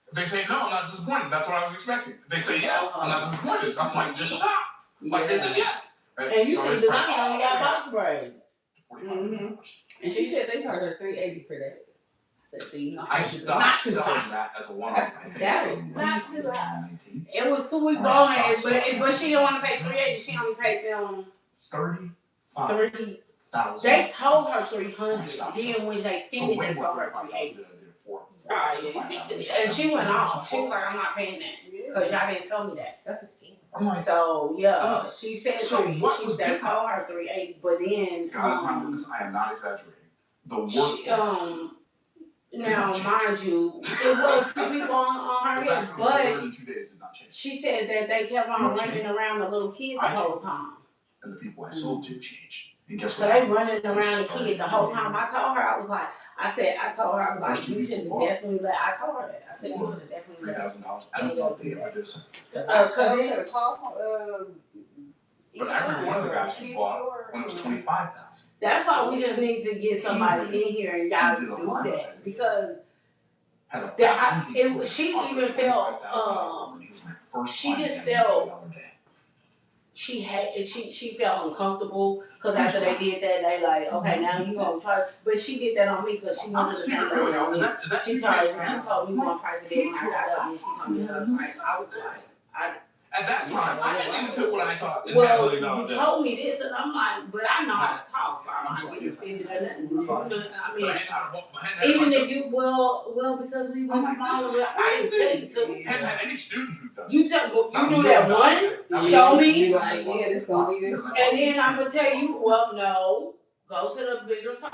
If they say no, I'm not disappointed. That's what I was expecting. If they say yes, I'm not disappointed. I'm like, just stop. Like they said, yeah. Right? And you said that I only got box braids. And she said they charge her $380 for that. I said, see, I stopped selling that as a one-off. That is not too high. It was 2 weeks on it, but she didn't want to pay $380. She only paid them $30,000. They told her $300. Then when they finished, they told her $380. And she went off. She was like, I'm not paying that because y'all didn't tell me that. That's a scam. So yeah, she said they told her $380, but then I am not exaggerating. The work. Now, mind you, it was 2 people on her head, but she said that they kept on running around the little kid the whole time. And the people I sold to changed. And guess so what? They running around the kid the whole time. I told her, I was like, you should have definitely let. I told her that. I said, you should have definitely let. $3,000. I don't know if they ever did something. But I remember one of the guys who bought when it was $25,000. That's why we just need to get somebody in here and y'all do that because she even felt she just felt she felt uncomfortable because after they did that they like okay now you gonna try but she did that on me because she wasn't the same way on me. She told me one price and then when I got up and she told me another price I was like At that time, I didn't even took what I taught. Well, you told me this, and I'm like, but I know how to talk, so I'm not getting offended or nothing. I mean, even if you, well, because we were smaller, I didn't tell you to. Hadn't had any students who've done it. You do that one, show me, Like, yeah, this gonna be this. and then I'm gonna tell you, well, no. Go to the bigger size.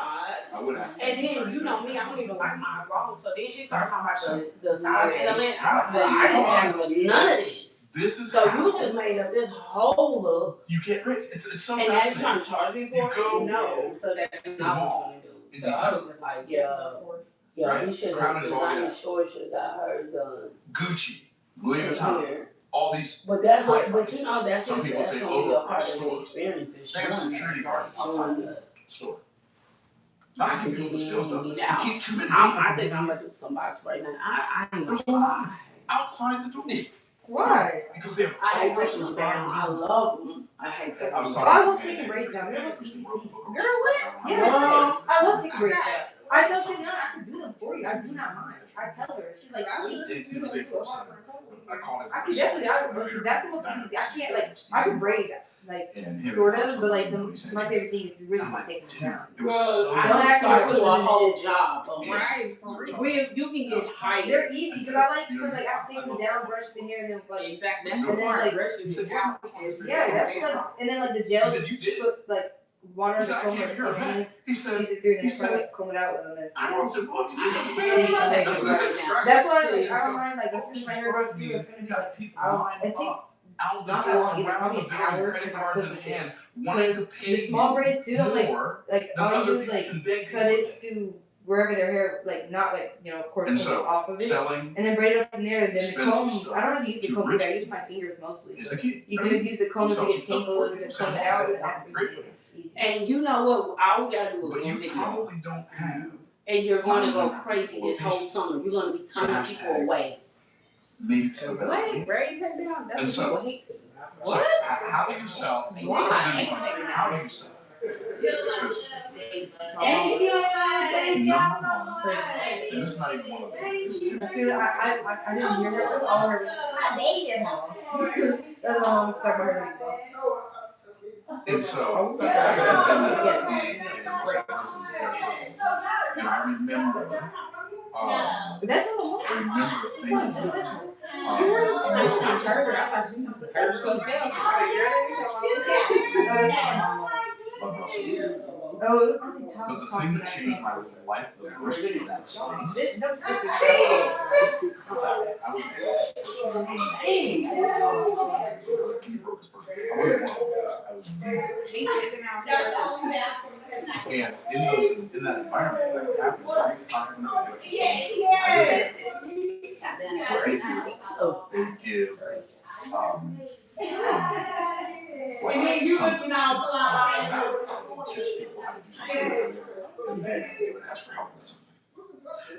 I would ask. And then, you know me, I don't even like my long. So then she started talking about the size element. I didn't ask for none of this. This is so how you just made up this whole look. you get rich. It's so and now you're trying to charge me for it? No. So that's not what I'm gonna do. So I was just like, yeah, right. we should have designed short, should have got hers done. Gucci, Louis Vuitton, all these. But that's what, but you know, that's some just people say gonna be a part of the store. experience. They have security guards outside the store. I can get in, get out. Keep too many I think I'm gonna do some box right now. I ain't gonna try. Outside the door. Why? Because they have I hate taking them down. I love them. I hate taking them down. I love taking braids down. They're the most easy thing. Girl, what? Yeah, I love taking braids down. I tell Kenyatta I can do them for you. I do not mind. I tell her. She's like, I should just do them. I can definitely. That's the most easy. I can't I can braid like sort of, but like my favorite thing is really just taking them down. Well, I don't start have to to a whole job. Right. You can get hired. They're easy because I take them down, brush the hair, and then exactly. That's and the then part. Brushing it out. Yeah, that's and then the gel just put water in the comb or hands. He said, comb it out and then. I don't have to book That's why I don't mind as soon as my hair grows through, it's gonna be it takes out not that long either, probably an hour because I'm quick with it. Because the small braids too, I'm all you do is cut it to wherever their hair, not of course, off of it, and then braid it up from there. And then the comb, I don't really use the comb either. I use my fingers mostly. You can just use the comb if it gets tangled and comb it out, and that's really good. It's easy. And you know what? All we gotta do is but one you video, probably don't have. and you're gonna go crazy this whole summer. You're gonna be turning people away. Maybe so. What? Braids take down? That's what people hate to. What? How do you sell? Why? How do you sell? Thank you. This is not even one of them. As soon as I didn't hear her, all I heard was, my baby is home. That's why I'm stuck by her. And so, and I remember, But that's not the one. I remember It's not things. just like Oh, it was something tough. But the thing that changed my life the most was that song. And in that environment, like after talking about it, they give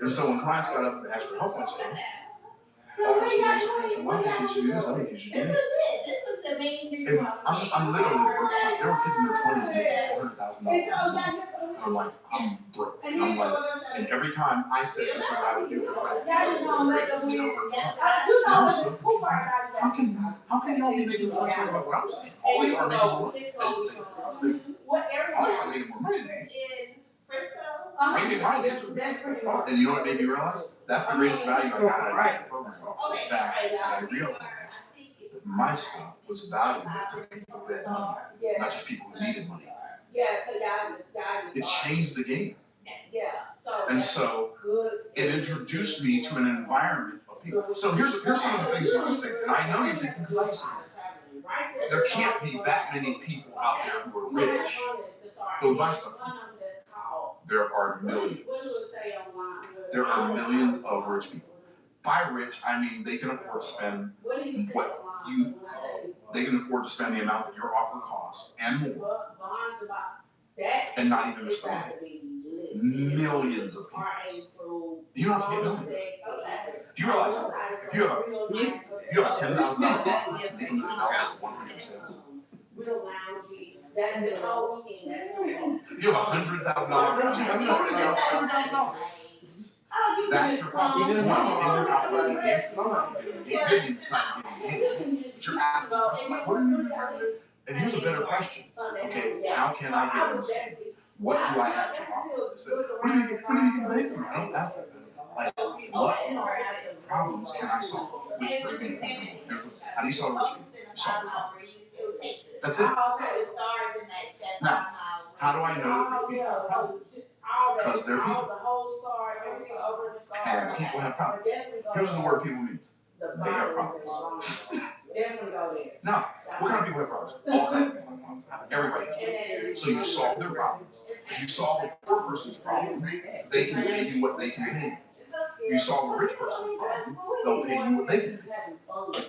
and so when clients got up and asked for help on something, all of a sudden, I think you should do this, I think you should do this. And I'm literally, there were kids in their 20s making $400,000. I'm like, I'm broke. I'm like, and every time I said this, I would do it. How can y'all be making fun of what I'm saying? All they are making more money. I'm making more money than you. Making money. And you know what made me realize? That's the greatest value I got out of the program. The fact that I realized that my stuff was valuable to people who had money, not just people who needed money. It changed the game. And so it introduced me to an environment of people. So here's some of the things you think, and I know you think because I used to think. There can't be that many people out there who are rich who buy stuff. There are millions. There are millions of rich people. By rich, I mean they can afford to spend they can afford to spend the amount that your offer costs and more, and not even miss the money. Millions of people. You don't have to get millions. Do you realize if you have a $10,000 offer, you can $100 sales. If you have $100,000, that's your cost. You But you're asking the question, like, what are you doing? And here's a better question. Okay, how can I get in? What do I have to offer? What do you get from it? I don't ask that. Like, what problems can I solve? Which how do you solve what you solve the problems? That's it. Now, how do I know if these people have problems? Because they're people. And people have problems. Here's the word people mean. They have problems. Now, what kind of people have problems? All kinds of people have problems. Everybody. So you solve their problems. If you solve a poor person's problem, they can pay you what they can pay you. If you solve a rich person's problem, they'll pay you what they can pay you.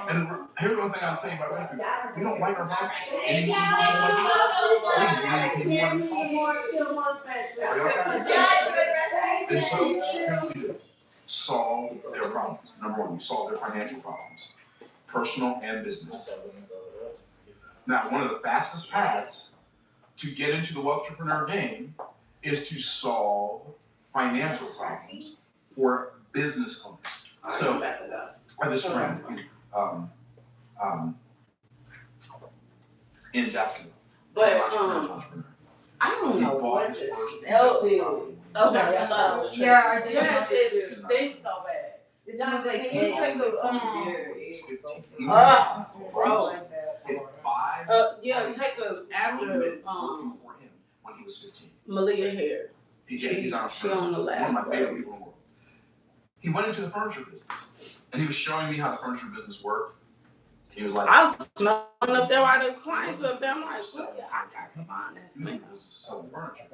And here's one thing I'll tell you about rich people. We don't like our problems. And you don't like it. Please, you want to solve it. Are you okay? And so, here's what you do. Solve their problems. Number one, you solve their financial problems. Personal and business. Now, one of the fastest paths to get into the wealth entrepreneur game is to solve financial problems for business owners. So, I have this friend in Jacksonville. But I don't know what this smell is. Okay, yeah, I just it stinks so bad. It smells like Can you take yeah, take a after when he was 15. Malia here. He's she on the last one of my favorite people in the world. He went into the furniture business, and he was showing me how the furniture business worked. He was like, I was smelling up there while the clients up there. I'm like, I got to find this. He was selling furniture.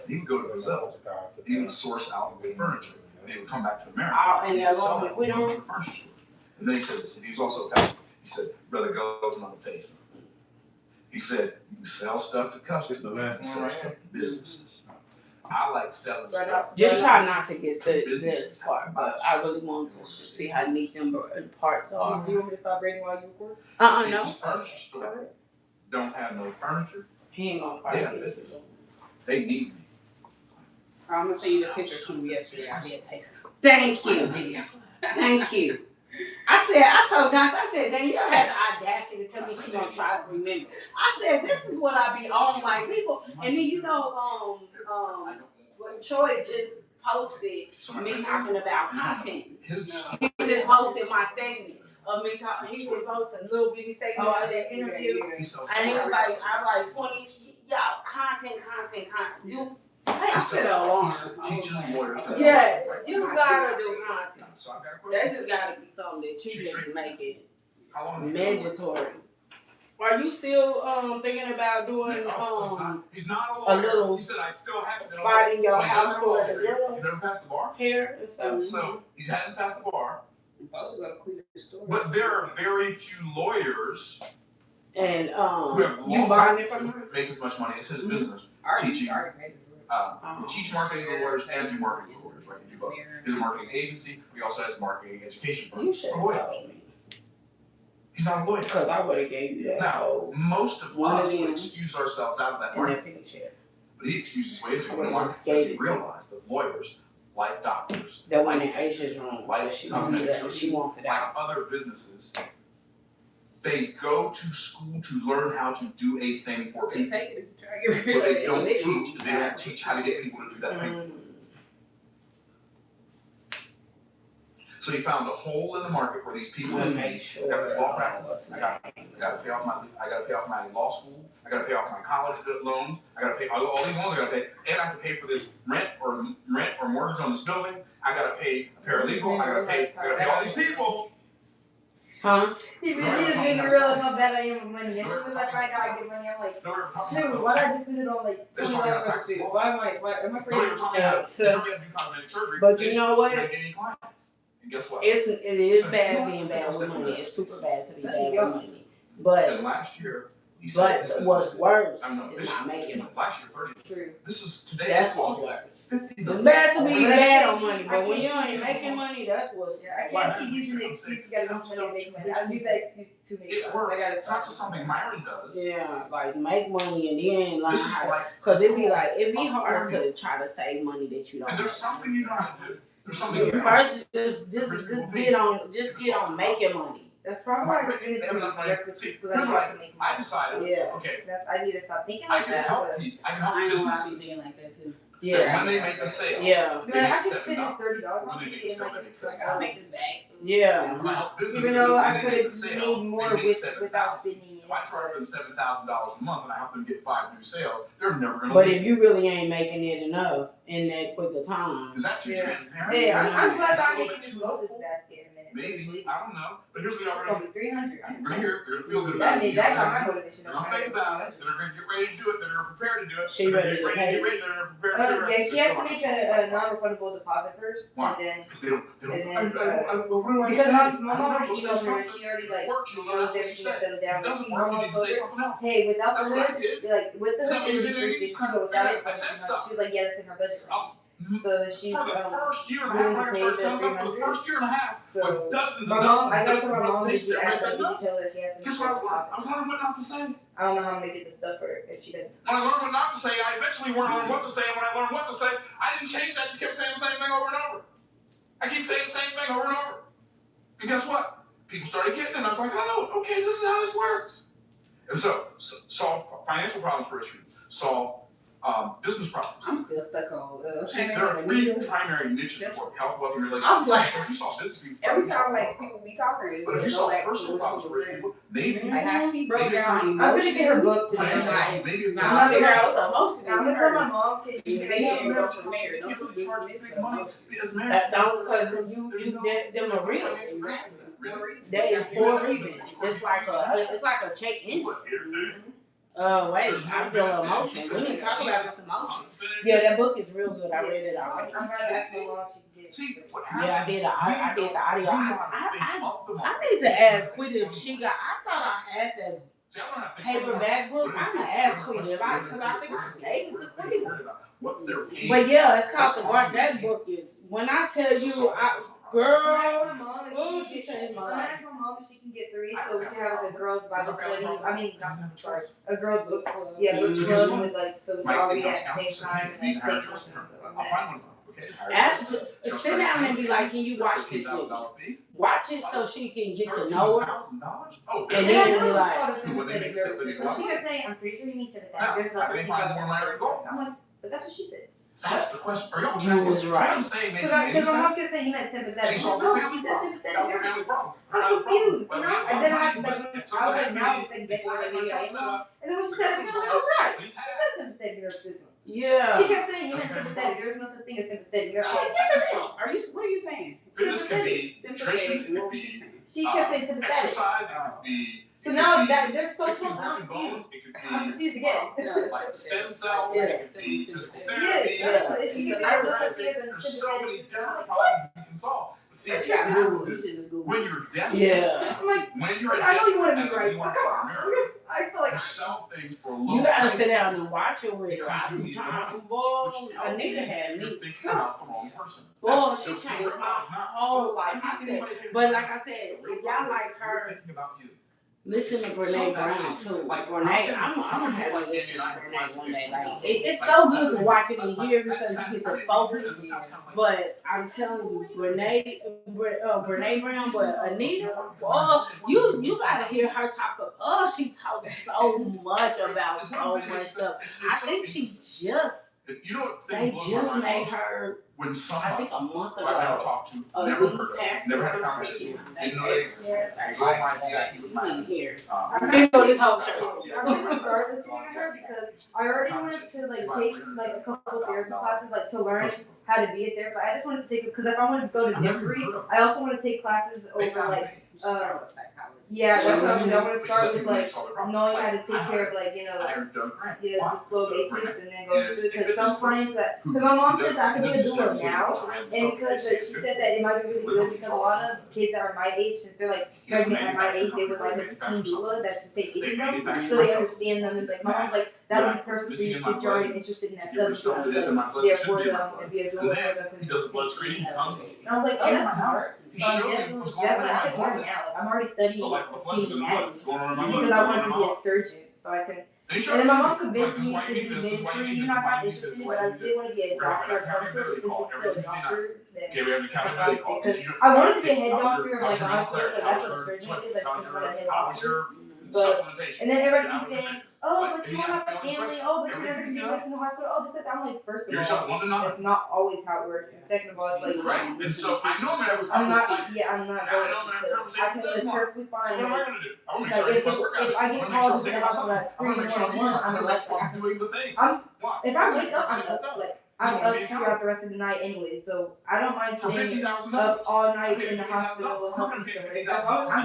He would go to Brazil. He would source out the furniture. And he would come back to America. And they're going, we don't. And then he said this, and he was also a pastor. He said, Brother Gold's not a patient. He said, you sell stuff to customers. The last one sell stuff to businesses. I like selling stuff. Just try not to get this part, but I really want to see how neat them parts are. Do you want me to stop rating while you record? No. This furniture store don't have no furniture. He ain't gonna fight it. They need me. I'm gonna send you the picture from yesterday. I did take some. Thank you. Thank you. I told Jonathan, I said, Danielle had the audacity to tell me she gonna try to remember. I said, this is what I be on, like people. And then what Troy just posted me talking about content. He just posted my segment of me talking. He was posting a little bitty segment of that interview, and he was like, I was like 20. Y'all, content. You. Hey, I set an alarm. Yeah, you gotta do content. That just gotta be something that you just make it mandatory. Are you still thinking about doing a little spot in your house for the girls' hair and stuff? So he hadn't passed the bar. Also got to clean the store. But there are very few lawyers and who have you buying it from her? Make as much money. It's his business. Teaching. Teach marketing to lawyers and do marketing to lawyers, right? You do both. He's a marketing agency. He also has marketing education firm. You should have told me. He's not a lawyer. Because I would have gave you that. Now, most of us would excuse ourselves out of that market. But he excused his way into it because he realized that lawyers, like doctors, that went in Aisha's room, like she wants it out. Like other businesses, they go to school to learn how to do a thing for people. But they don't teach how to get people to do that thing. So he found a hole in the market where these people had made. I got this law practice. I got to pay off my law school. I got to pay off my college loans. I got to pay all these loans. I got to pay, and I have to pay for this rent or mortgage on this building. I got to pay a paralegal. I got to pay all these people. Huh? He just made me realize how bad I am with money. As soon as I find out I get money, I'm like, shoot, why did I just spend it on like $20 worth of food? Why am I afraid? But you know what? And guess what? It is bad being bad with money. It's super bad to be bad with money. But last year, what's worse is not making money. Last year, 30. True. This is today. That's what's worse. It's bad to be bad on money, but when you ain't making money, that's what's. I can't keep using the excuse to get enough money to make money. I use that excuse too many times. I gotta. It's not just something Myron does. Yeah, like make money and then learn how. Cause it'd be hard to try to save money that you don't. And there's something you know how to do. There's something. First, just get on making money. That's probably why I spend it to breakfast because I know I can make money. I decided, okay, I need to stop thinking I like can that. help people. I can help I ain't gonna lie, I businesses. be thinking like that too. Yeah. When they make a sale, Yeah. Like, I can spend this $30. I'll when they make make a it in sale, like they make sale. I'll make this bag. Yeah. When I help businesses, even though I when they could make a have sale, made more they make without $7,000. spending it. If I charge them $7,000 a month and I help them get 5 new sales, they're never gonna. But if you really ain't making it enough in that quick of time. Is that too transparent? Hey, I'm glad I'm making this Moses basket in a minute. Maybe, I don't know. But here's the It's gonna opportunity. be 300. We're gonna hear, they're gonna feel good about it. That got my motivation. They're gonna think about it. They're gonna get ready to do it. They're gonna prepare to do it. She ready to pay? They're gonna prepare to do it. Yeah, she has to make a non-refundable deposit first, Why? and then Because they don't. because my mom already emailed her and she already like knows everything is settled down. But my mom told her, hey, without the hood, like with the hood, it would be $350, but without it, it's $1,700. She was like, yeah, that's in her budget. So she's for the first year and a half, willing to pay the for the first year and a half, So with dozens my and mom, dozens I and gotta tell dozens my of mom, did you reservations. ask her, did you tell her she has to make Guess a what I learned? deposit? I learned what not to say. I don't know how I'm gonna get the stuff for her if she doesn't. When I learned what not to say, I eventually learned what to say. And when I learned what to say, I didn't change that. I just kept saying the same thing over and over. I keep saying the same thing over and over. And guess what? People started getting it. And I was like, oh, okay, this is how this works. And so solve financial problems for issues. Solve business problems. I'm still stuck on. See, there are 3 primary niches for health, wealth, and relationships. I'm like, if you solve business people, every time like people be talking, but if you solve personal problems for people, maybe. like how she broke Maybe down I'm gonna get her book today. Like, Maybe it's I'm figure out what the emotion is. I'm gonna tell my mom, can you Yeah, pay yeah, her? go from there. Don't people do charge this big stuff. money as married. That don't because them are real. That is for a reason. It's like a check engine. Wait, I feel emotion. We need to talk about this emotion. Yeah, that book is real good. I read it already. I'm gonna ask my mom if she can get it. See, what Yeah, I did. I did the audio. I need to ask Quita if she got. I thought I had that paperback book. I'm gonna ask Quita if because I think I gave it to Quita. But yeah, it's called the Guard. That book is. When I tell you, girl. I'm gonna ask my mom if she can get 3 so we can have like a girls Bible study. I mean, a girls book club. Yeah, book club with like so we can all read at the same time and like take questions. Sit down and be like, can you watch this with me? Watch it so she can get to know her. And then be like, she kept saying, I'm pretty sure you need sympathetic. There's no such thing as sympathetic. I'm like, but that's what she said. That's the question. Are y'all You was right. Because my mom kept saying he meant sympathetic. No, she said sympathetic. I'm confused. You know? And then I was like, now I'm second guessing. I was like, maybe I am wrong. And then when she said it, I was right. She said sympathetic nervous system. yeah. She kept saying you meant sympathetic. There's no such thing as sympathetic nervous. I'm like, yes, there is. What are you saying? Sympathetic. What was she saying? She kept saying sympathetic. Exercise, it could be. So now that they're so fixing close, I'm broken bones, confused. it could I'm be confused again. like stem cells, it could be physical therapy. Yeah, she kept saying there's no such thing as There's so many sympathetic. different problems you can solve. But see, what happens is when you're desperate, Yeah. I'm like, when you're I know you want to desperate, be right, you but want come to on. entrepreneur, I feel like you sell things for a low You gotta price. sit down and watch it with her. Because I you be need trying money, to, boy, which tells Anita me had you're me. thinking about the wrong person. Boy, That's she just changed what my not whole life. I said, but like I said, if y'all like We're her, thinking about you. listen to Brene Brown too. Like Brene, I'm gonna have to listen to Brene one day. Like it's so good to watch it and hear because you get the focus. But I'm telling you, Brene Brown, but Anita, oh, you gotta hear her talk. She talks so much about so much stuff. I think she just. They just made her. When I somebody think a month I never ago. talked to, A never lead heard of, pastor never or had a some conversation, church. didn't know they existed. No idea he was You mine. ain't here. I'm You know this whole church. I'm gonna start listening to her because I already wanted to like take like a couple of therapy classes like to learn how to be a therapist. I just wanted to take because if I want to go to Diffree, I also want to take classes over like yeah, that's what I'm doing. I want to start with like knowing how to take care of like the slow basics and then go into it because some clients because my mom said that I could be a doula now and because she said that it might be really good because a lot of kids that are my age since they're like pregnant at my age they would like a teen doula that's the same age as them so they understand them and like my mom's like that would be perfect for you since you're already interested in that stuff you should there for them and be a doula for them because it's the same age. And I was like, oh, that's smart. So I'm definitely, that's what I can learn now. Like, I'm already studying human anatomy because I wanted to be a surgeon, so I can And then my mom convinced me to be midwifery, even though I'm not interested in it, but I did want to be a doctor of some sort, since it's still a doctor. Because I wanted to be a head doctor of like a hospital, because that's what a surgeon is, like it's one of the head doctors. But and then everybody keeps saying, oh, but you won't have a family, oh, but you're never gonna be away from the hospital, oh, this, that. I'm like, first of all, that's not always how it works. And second of all, it's like, Right. And so I know I'm gonna have I'm not going to, because I can live perfectly fine. So what am I gonna do? I want to Like, make if sure I work out. I get called into the hospital at 3 in the morning, I'm like, I'm doing the thing. if I wake up, I'm up, like, I'm up throughout the rest of the night anyway, so I don't mind staying up all night in the hospital helping somebody. As long as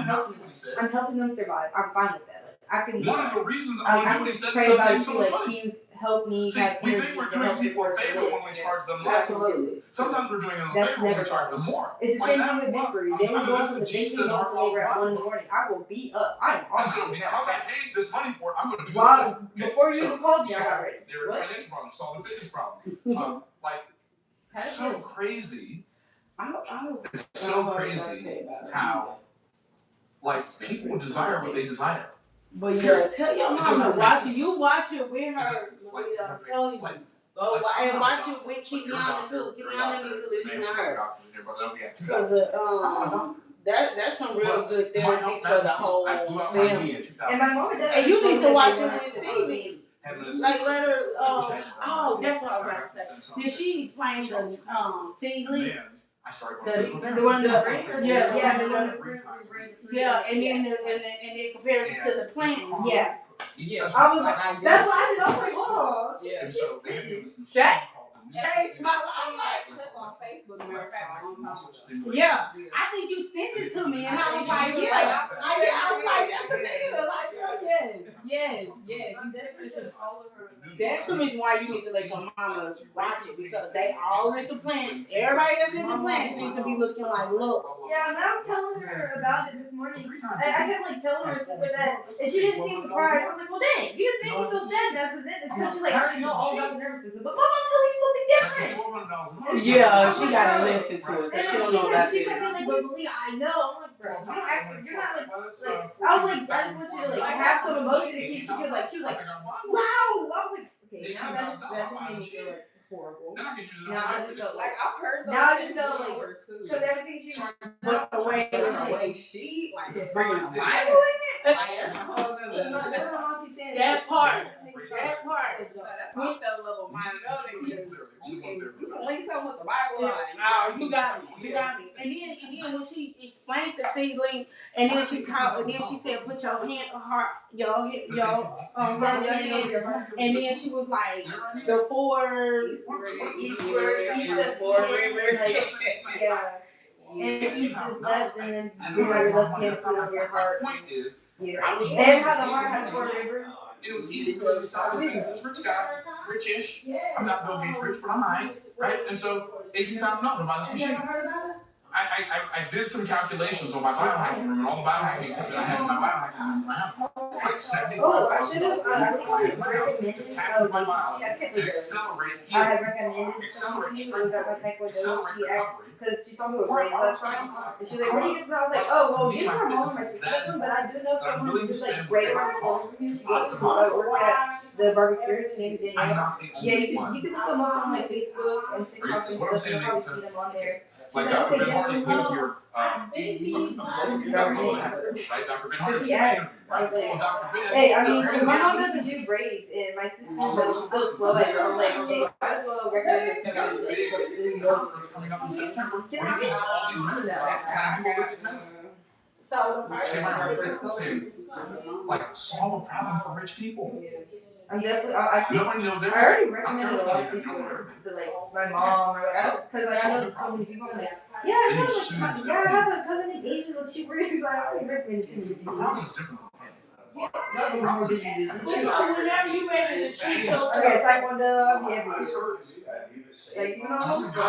I'm helping them survive, I'm fine with that. Like, I can. One of the reasons I can pray about it too. Like, can you help me have energy to help this person live? When we charge them less. Absolutely. Sometimes we're doing it on That's favor when never we charge them more. It's the same thing with midwifery. They will go to the patient, go to labor at 1 in the morning. I will be up. I'm on. And so because I paid this money for it, I'm gonna do this. Wow, before you even called me, I got ready. There were financial problems, solving business problems. Like, it's so crazy. It's so crazy how, like, people desire what they desire. But yeah, tell your mama, watch it. You watch it with her. I'm telling you. Go and watch it with Kiana too. Kiana needs to listen to her. Because that's some real good therapy for the whole family. And my mom and dad. And you need to watch it with Stevie. Like let her. Oh, that's what I was about to say. Did she explain the seedlings? The one in the brain? Yeah, the one in the brain. Yeah, and then it compares it to the plant. Yeah. I was like, that's what I did. I was like, hold on. That changed my life. I'm like, Clip on Facebook, matter of fact, on top of yeah, I think you sent it to me, and I was like, yeah, I was like, that's a nigga, like, yes. That's the reason why you need to let your mama watch it, because they all into plants. Everybody that's into plants needs to be looking like, look. Yeah, when I was telling her about it this morning, I kept like telling her this or that, and she didn't seem surprised. I was like, well, dang, you just made me feel sad now, because she's like, I already know all about the nervous system, but Mom, I'm telling you something different. Yeah, she gotta listen to it, because she don't know that. She kept being like, but Melina, I know. I'm like, bro, you don't act, you're not like, I was like, I just want you to like have some emotion to keep. She was like, wow. I was like, okay, now that just made me feel like horrible. Now I just felt like I've heard those. now I just felt like because everything she But the way she like bringing the Bible Bible. in it. That part. That's why I felt a little mind building. You can link something with the Bible line. Oh, you got me. And then when she explained the seedling, and then she said, put your hand on her, your hand, and then she was like, the four East of Eden, yeah. And east is left, and then you have your left hand put over your heart. Yeah. And how the heart has 4 rivers. It was easy for them to sell this rich guy, rich-ish. I'm not Bill Gates rich, but I'm high, right? And so $18,000 to buy this machine. I did some calculations on my biohacking room and all the biohacking equipment I had in my biohacking room in my house. It's like 75. Oh, I should have. I think I recommended. I had recommended something to you. It was at my taekwondo. She asked because she saw me with braids last time, and she was like, "Where do you get them?" I was like, "Oh, well, these are my mom and my sister with them, but I do know someone who's like great around the corner from you. She works at the Barber Experience. Her name is Danielle. Yeah, you can look them up on like Facebook and TikTok and stuff. You'll probably see them on there." Like Dr. Ben Hardy lives here. Right, Dr. Ben Hardy. Yeah, I was like, hey, I mean, my mom doesn't do braids, and my sister, but she's still slow at it. So I was like, hey, might as well recommend her somebody like Coming up in September. Like, solve a problem for rich people. I'm definitely. I think I already recommended a lot of people to like my mom or like because like I know so many people. I'm like, yeah, I have a cousin in Asia. Like she really like I already recommended to me. Not being more busy. So whenever you ready to treat yourself. Okay, taekwondo, I'll be everywhere. Like even on home, so I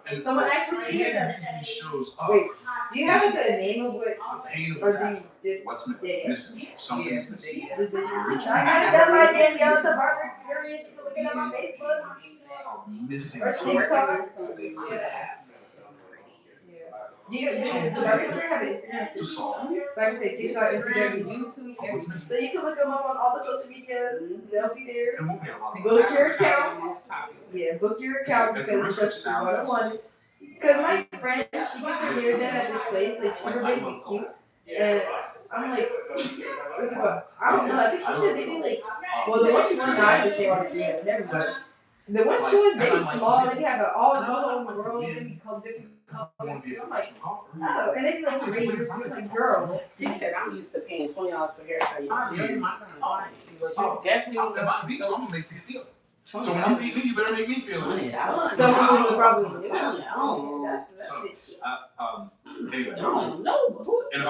still someone asked me to hear wait, do you have like a name of what, or do you just dig it? Something's missing. I got it done by Danielle at the Barber Experience. You can look it up on Facebook. Missing. Or TikTok. The Barber Store have an Instagram too. So I can say TikTok, Instagram, YouTube, everything. So you can look them up on all the social medias. They'll be there. Book your account. Yeah, book your account because it's just 101. Because my friend, she gets her hair done at this place. Like, she makes it cute. And I'm like, what's it called? I don't know. I think she said they be like, well, the one she wants now, I just shave all the hair. Never mind. So the one she wants, they be small. They have all over the world. They be different colors. I'm like, oh. And they be like, great. I'm like, girl. He said, I'm used to paying $20 for haircut. You're my friend. But you definitely I'm gonna make you feel. So when you meet me, you better make me feel it. Someone will probably do. That's anyway. No, no. And if I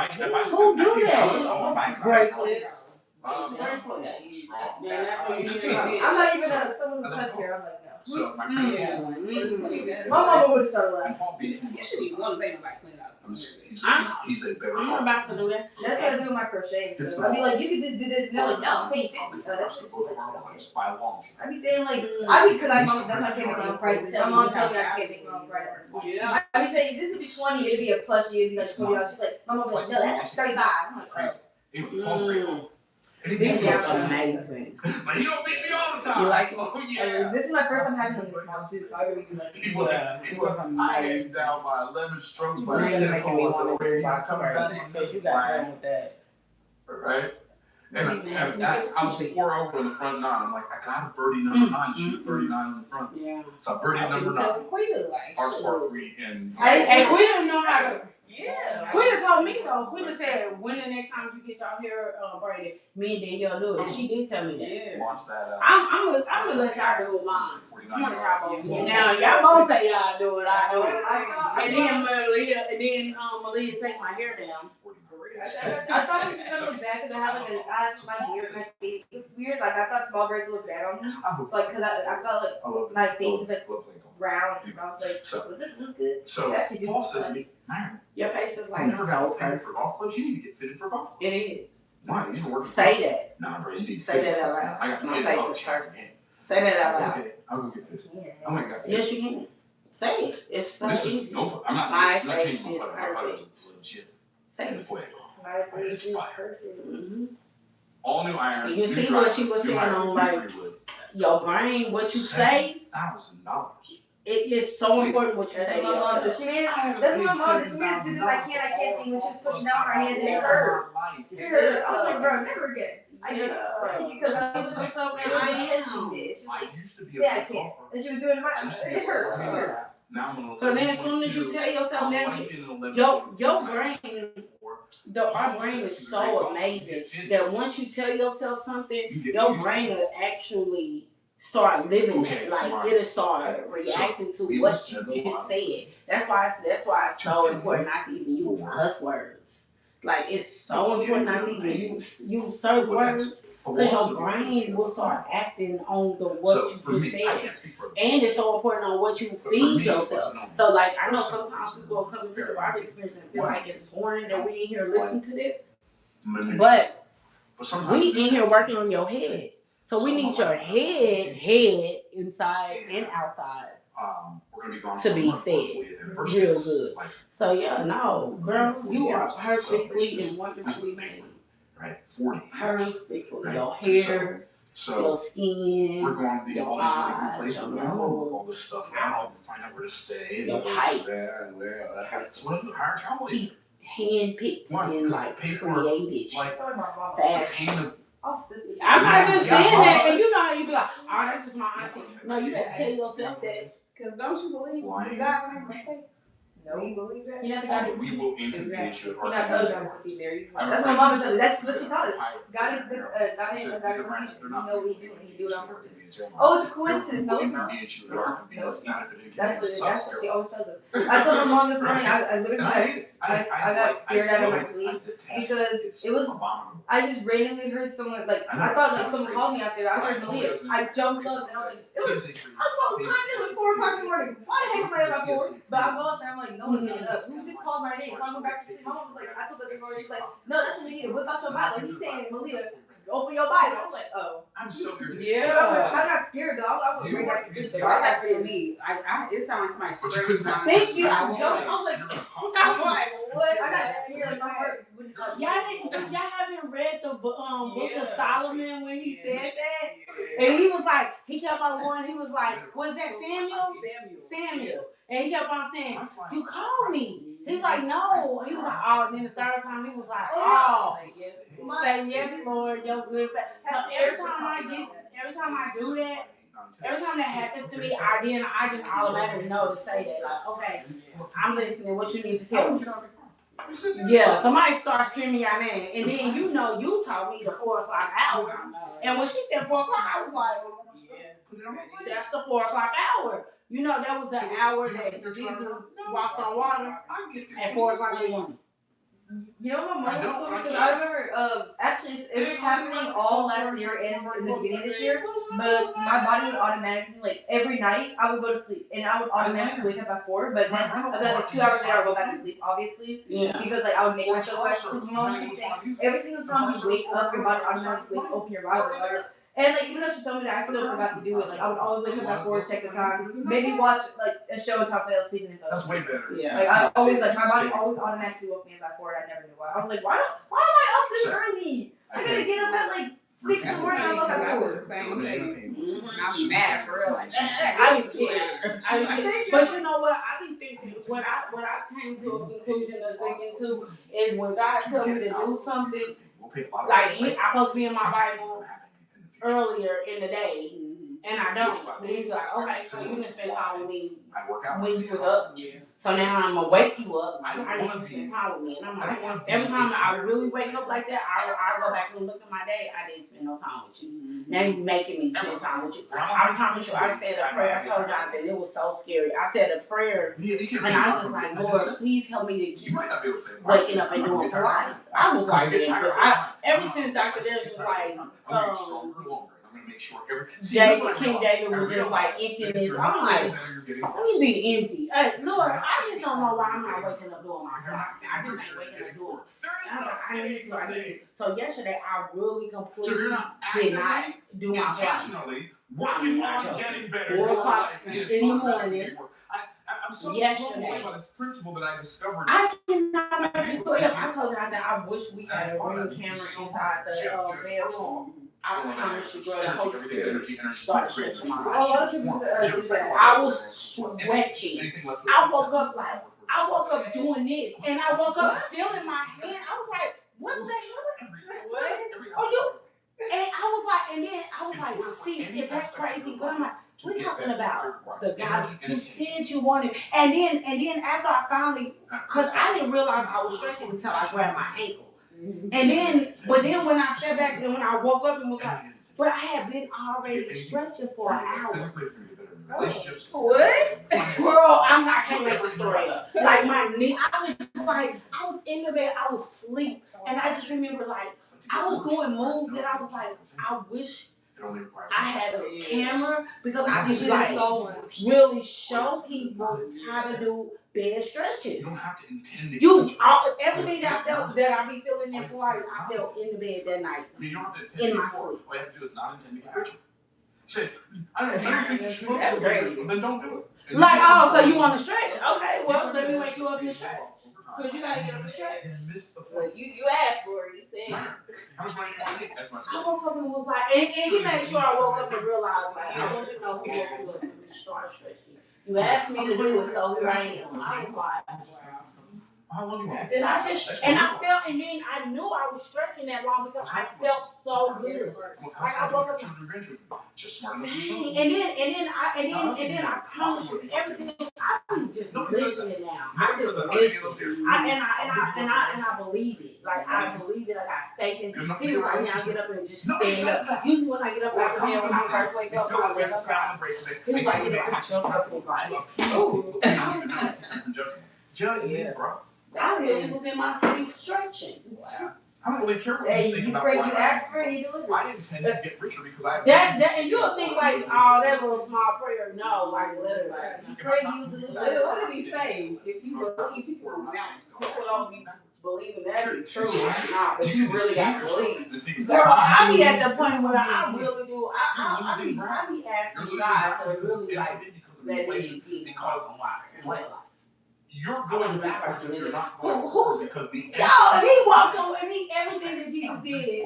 Who do that? Great clips. I'm not even someone who cuts hair. I'm like, no. So my friend, my mama would have started laughing. You shouldn't even want to pay nobody $20. He's a better I'm about to do that. That's what I do with my crochet. So I be like, you can just do this. And they're like, no, I'm paying $50. That's it. I be saying like, because that's how I can't make my own prices. My mom told me I can't make my own prices. Yeah. I be saying this would be 20, it'd be a plushie, it'd be like $20. She's like, my mom be like, no, that's like 35. I'm like, These look amazing. But he don't beat me all the time. You like it? Oh yeah. This is my first time having them this small too, so I really do like it. I am down by 11 strokes by You're 10 making me forward. want So to where do you box coming back braids from because you this? got done with that. Right? And I was 4 over in the front 9. I'm like, I got a birdie number 9. Shoot 39 in the front. Yeah. So birdie number 9. Our spark free and. Hey, we didn't know how to. Yeah. Quita told me though. Quita said, when the next time you get your hair braided, me and Danielle do it. She did tell me that. Yeah. Watch that. I'm gonna let y'all do it mine. I'm gonna try both. Yeah. Now y'all both say y'all do it. I do it. And then Malia take my hair down. I thought it was gonna look bad because I have my beard, my face looks weird. Like I thought small braids would look bad on me. So like, cause I felt like my face is like round, so I was like, will this look good? So Paul says to me, man, Your face is I like never got so fitted perfect. for golf clubs. You need to get fitted for golf clubs. It is. Why? You need to work. Say that. Nah, bro, you need to Say fit. that out loud. I got My fitted. face Oh, is shit, perfect. man. Say that out loud. Okay, I'll go get fitted. I'm like, Yes, you can. Say it. It's so this easy. is no. I'm not. My I'm not face changing is my putter. My putter perfect. is legit. Say And it. fuego. My face is perfect. Mm-hmm. All new iron. You see what she was saying on like your brain, what you say. $7,000. It is so important what you say to That's what my mom yourself. said. She made it. That's what my mom did. She made us do this. I can't thing when she was pushing down her hands and it hurt. It hurt. I was like, bro, never again. I did it because I was doing something. It was a testing day. She was like, say I can't, and she was doing it right. It hurt. It hurt. Because then as soon as you tell yourself that, your brain, our brain is so amazing that once you tell yourself something, your brain will actually start living it. Like it'll start reacting to what you just said. That's why it's so important not to even use cuss words. Like it's so important not to even use certain words. Because your brain will start acting on what you just said. And it's so important on what you feed yourself. So like I know sometimes people will come into the barber experience and feel like it's boring that we in here listening to this. But we in here working on your head. So we need your head inside and outside to be fed real good. So yeah, no, girl, you are perfectly and wonderfully made. Right, 40. Perfectly. Your hair, your skin, we're going to the your place eyes, where we can all this stuff out and find out where to stay. Your height. So what do you hire travel agent? Handpicked and like created Like fashion. All sisters. I'm not just saying that, and you know how you be like, oh, that's just my auntie. No, you better tell yourself that. Because don't you believe God made mistakes? No, you believe that? You know, God, we will inconvenience you. you're not going to be there. That's what my mama told me. That's what she taught us. God ain't you know what he do it on purpose. Oh, it's a coincidence. No, it's not. That's what she always tells us. I told my mom this morning, I literally got scared out of my sleep because it was, I just randomly heard someone, like, I thought like someone called me out there. I heard Malia. I jumped up and I was like, I was so tired. It was 4 o'clock in the morning. Why the heck am I up at 4? But I go out there, I'm like, no one's getting up. Who just called my name? So I went back to see my mom was like, I told her the story. She's like, no, that's what we need to whip out your Bible. He's saying Malia, open your Bible. I'm like, oh. I'm so irritated. Yeah. I'm not scared, dog. I was right back to sleep. So I got to me. It sounds like somebody screaming. Thank you. I was like, what? I got scared. Like my heart. Y'all haven't read the book of Solomon when he said that? And he was like, he kept on going, he was like, was that Samuel. And he kept on saying, you called me. He's like, no. He was like, oh, and then the third time he was like, oh. Say yes, Lord, your good. So every time I do that, every time that happens to me, I just automatically know to say that. Like, okay, I'm listening. What you need to tell me? Yeah, somebody starts screaming your name, and then you told me the 4 o'clock hour. And when she said 4 o'clock, I was like, that's the 4 o'clock hour. You know, that was the hour that Jesus walked on water at 4 o'clock in the morning. You know what my mom was talking about? I remember, actually, it was happening all last year and in the beginning of this year, but my body would automatically, like, every night, I would go to sleep, and I would automatically wake up at 4, but then, like, 2 hours later, I would go back to sleep, obviously, because, like, I would make myself go back to sleep. My mom keeps saying, every single time you wake up, your body automatically open your Bible, whatever. And, like, even though she told me that, I still forgot to do it. Like, I would always wake up at 4, check the time, maybe watch, like, a show until I fell asleep and then go to sleep. That's way better. Yeah. Like, I always, like, my body always automatically woke me up at 4, and I never knew why. I was like, why am I up this early? I gotta get up at, like, 6 in the morning, I woke up at 4. Same thing. I'll be mad for real. Like, I be scared. But you know what? I be thinking, what I came to a conclusion of thinking too, is when God tells me to do something, like, I'm supposed to be in my Bible earlier in the day, and I don't. Then he's like, okay, so you didn't spend time with me when you was up. So now I'm gonna wake you up. I didn't spend time with me, and I'm like, every time I really wake up like that, I go back and look at my day. I didn't spend no time with you. Now you're making me spend time with you. I promise you, I said a prayer. I told y'all that it was so scary. I said a prayer, and I was just like, Lord, please help me to keep waking up and doing Pilates. I was like, ever since Dr. Dez was like, King David was just like emptiness. I'm like, let me be empty. Hey, Lord, I just don't know why I'm not waking up doing my Pilates. I just ain't waking up doing it. I was like, I need to. So yesterday, I really completely did not do my Pilates. Working on getting better. 4 o'clock in the morning. I'm so blown away by this principle that I discovered. I cannot make this story up. I told you that I wish we had a ring camera inside the bedroom. I promise you, girl, the Holy Spirit started stretching my A lot of people do that. I was stretching. I woke up doing this, and I woke up feeling my hand. I was like, what the hell? What? Oh, you? And I was like, see, is that crazy? But I'm like, we're talking about the God you said you wanted. And then after I finally, because I didn't realize I was stretching until I grabbed my ankle. But then when I sat back and when I woke up and was like, but I had been already stretching for an hour. What? Girl, I can't make this story up. Like my knee, I was in the bed, I was asleep, and I just remember like, I was doing moves that I was like, I wish I had a camera because I could like really show people how to do bed stretches. You don't have to intend to. Everything that I felt that I be feeling in Hawaii, I felt in the bed that night. You don't have to intend in my sleep. All you have to do is not intend to get rich. Say, I don't think you're supposed to do it, then don't do it. Like, oh, so you want to stretch? Okay, well, let me wake you up in the stretch. Because you got to get up and stretch. Well, you asked for it. You said. How much money you want to get? That's my I woke up and was like, and he made sure I woke up and realized, like, I want you to know who woke you up and started stretching. You asked me to do it, so here I am. I was like, how long you want? and I felt, and then I knew I was stretching that long because I felt so good. Like I woke up, and then I promise you everything. I'm just listening now. I just listen. I believe it. Like I believe it. Like I faith in it. He was like, now get up and just stand up. Usually when I get up out of bed when I first wake up, I wake up. He was like, get up and jump up and like, ooh. Joking, bro. I really was in my sleep stretching. Wow. I don't really care what you think about you ask for it, you deliver. I intend to get richer because I. That and you don't think like, oh, that little small prayer. No, like literally. You pray, you deliver. What did he say? If you believe, people will mount. People don't be believing that to be true. Nah, but you really got to believe. Girl, I be at the point where I really do. I be asking God to really like let me be because you're going backwards if you're not going because the yo, he walked on everything that Jesus did.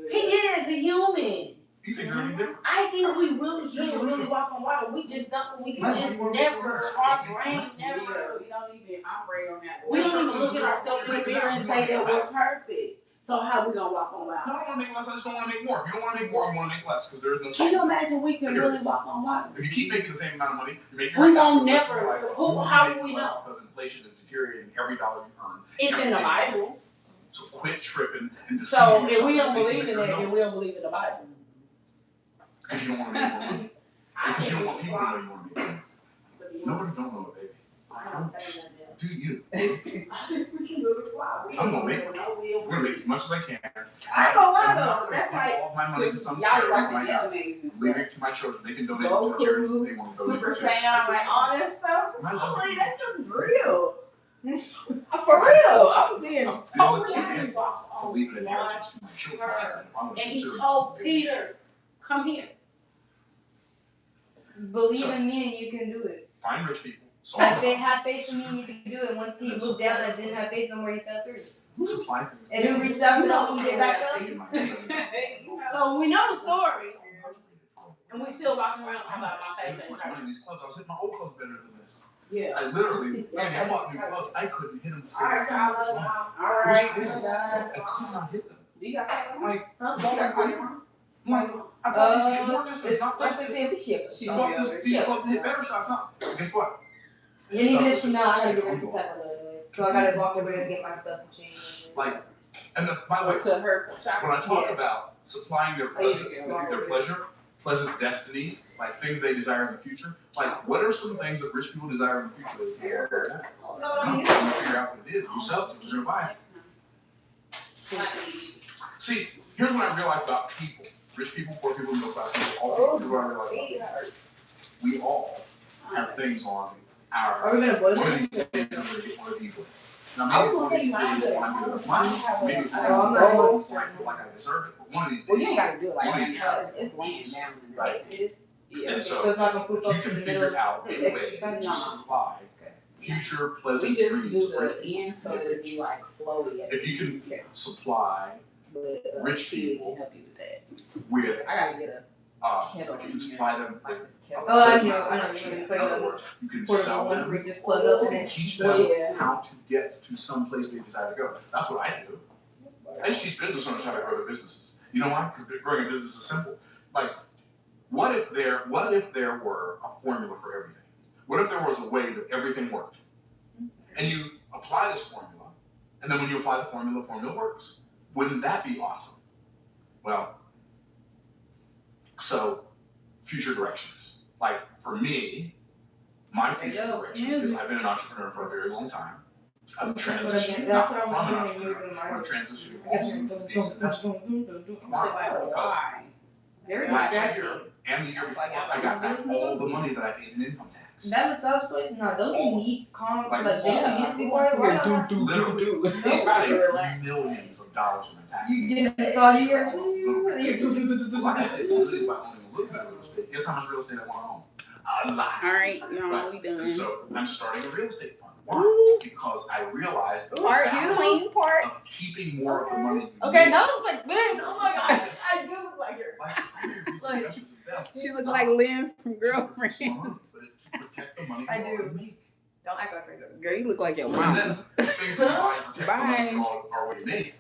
He is a human. You think you're any different? I think we really can really walk on water. We just don't. We just never. Our brains never. We don't even operate on that. We don't even look at ourselves in the mirror and say that we're perfect. So how we gonna walk on water? I don't want to make less. I just don't want to make more. If you don't want to make more, you want to make less because there's no. Can you imagine we can really walk on water? If you keep making the same amount of money, you make we won't never. How will we know? Because inflation is deteriorating every dollar you earn. It's in the Bible. So quit tripping and deceiving So if yourself. we don't believe in that, then we don't believe in the Bible. Because you don't want to make more money. Because you don't want people to know you want to make more. Nobody don't know it, baby. Do you? I'm gonna make it. I'm gonna make as much as I can. I ain't gonna lie though. That's like all my money to some y'all be charity. watching amazing. Leave it to my children. They can donate it to the charities that they want to donate. Super Saiyan, like all that stuff. I I'm love like, you. that stuff is real. For real. I'm being Oh, yeah. we walk To on leave an inheritance water. to my children. And he told Peter, "Come here." Believe in me and you can do it. Find rich people. Have faith in me and you can do it. Once he moved down and didn't have faith no more, he fell through. Supply things. And who reached out to them when he get back up? So we know the story, and we still walking around talking about my face. I was hitting my old clothes better than this. Yeah. I literally, I bought new clothes. I couldn't hit them the same All right, way. I love you. all right. I could not hit them. Do you got that? Like, Huh? I thought these more this It's not like the ship. She's I thought these clothes hit better shots. No. Guess what? And even if she not, I gotta get her protect her anyways. So I gotta walk over there and get my stuff and change. Like, and by the way, To her when I talk about supplying their pleasure, pleasant destinies, like things they desire in the future, like what are some things that rich people desire in the future? You figure out what it is yourself, you're gonna buy it. See, here's what I realized about people. Rich people, poor people, middle class people, all people. Here's what I realized about people. We all have things on our. Are we gonna boil one of it? these days, I'm gonna get one of these ones. Now, I was maybe gonna say you one of might these days, do it. when I get enough money, maybe I'm not going to. I feel like I deserve it, but one of these days. Well, you ain't gotta do it like one of these that. It's laying down. Right. It is. Yeah. And So it's not gonna poof you up in can the figure middle. out a way exercise? to supply future We pleasant just dreams. do for rich the people. end so it'll be like flowy. If you can supply But, rich Kid people can help you with that. with, I gotta get if you can supply them with Oh, I pleasant know. direction. It's In like other a words, you can portable sell one them where you just plug up and and it. teach them Yeah. how to get to some place they desire to go. That's what I do. I just teach business owners how to grow their businesses. You know why? Because growing a business is simple. Like, what if there were a formula for everything? What if there was a way that everything worked? And you apply this formula, and then when you apply the formula works. Wouldn't that be awesome? Well, so future directions. Like for me, my future direction is I've been an entrepreneur for a very long time. I'm transitioning. That's what I'm I was an wondering. entrepreneur. I'm transitioning also to being an investor. Because why? Very last distracting. year and the year before, I got back all the money that I paid in income tax. That massage place, no, don't you need calm, Like, like, don't you need to be quiet? Why not? Literally, It's I not saved relaxed. millions of dollars in my taxes. You get a massage here, Well, I saved millions by owning a little bit of real estate. Guess how much real estate I want to own? A lot. All right, no, Right. we And done. so I'm starting a real estate fund. Why? Because I realized the Part you value clean of parts. keeping more of the money you Okay, make. that looks like Ben. Oh my gosh, I do look like her. Like, She look like Lynn from Girlfriend. to protect the money I you do. already make. Don't act like her. Girl, you look like your And mom. then things that you buy to protect the money Bye. you are what you make.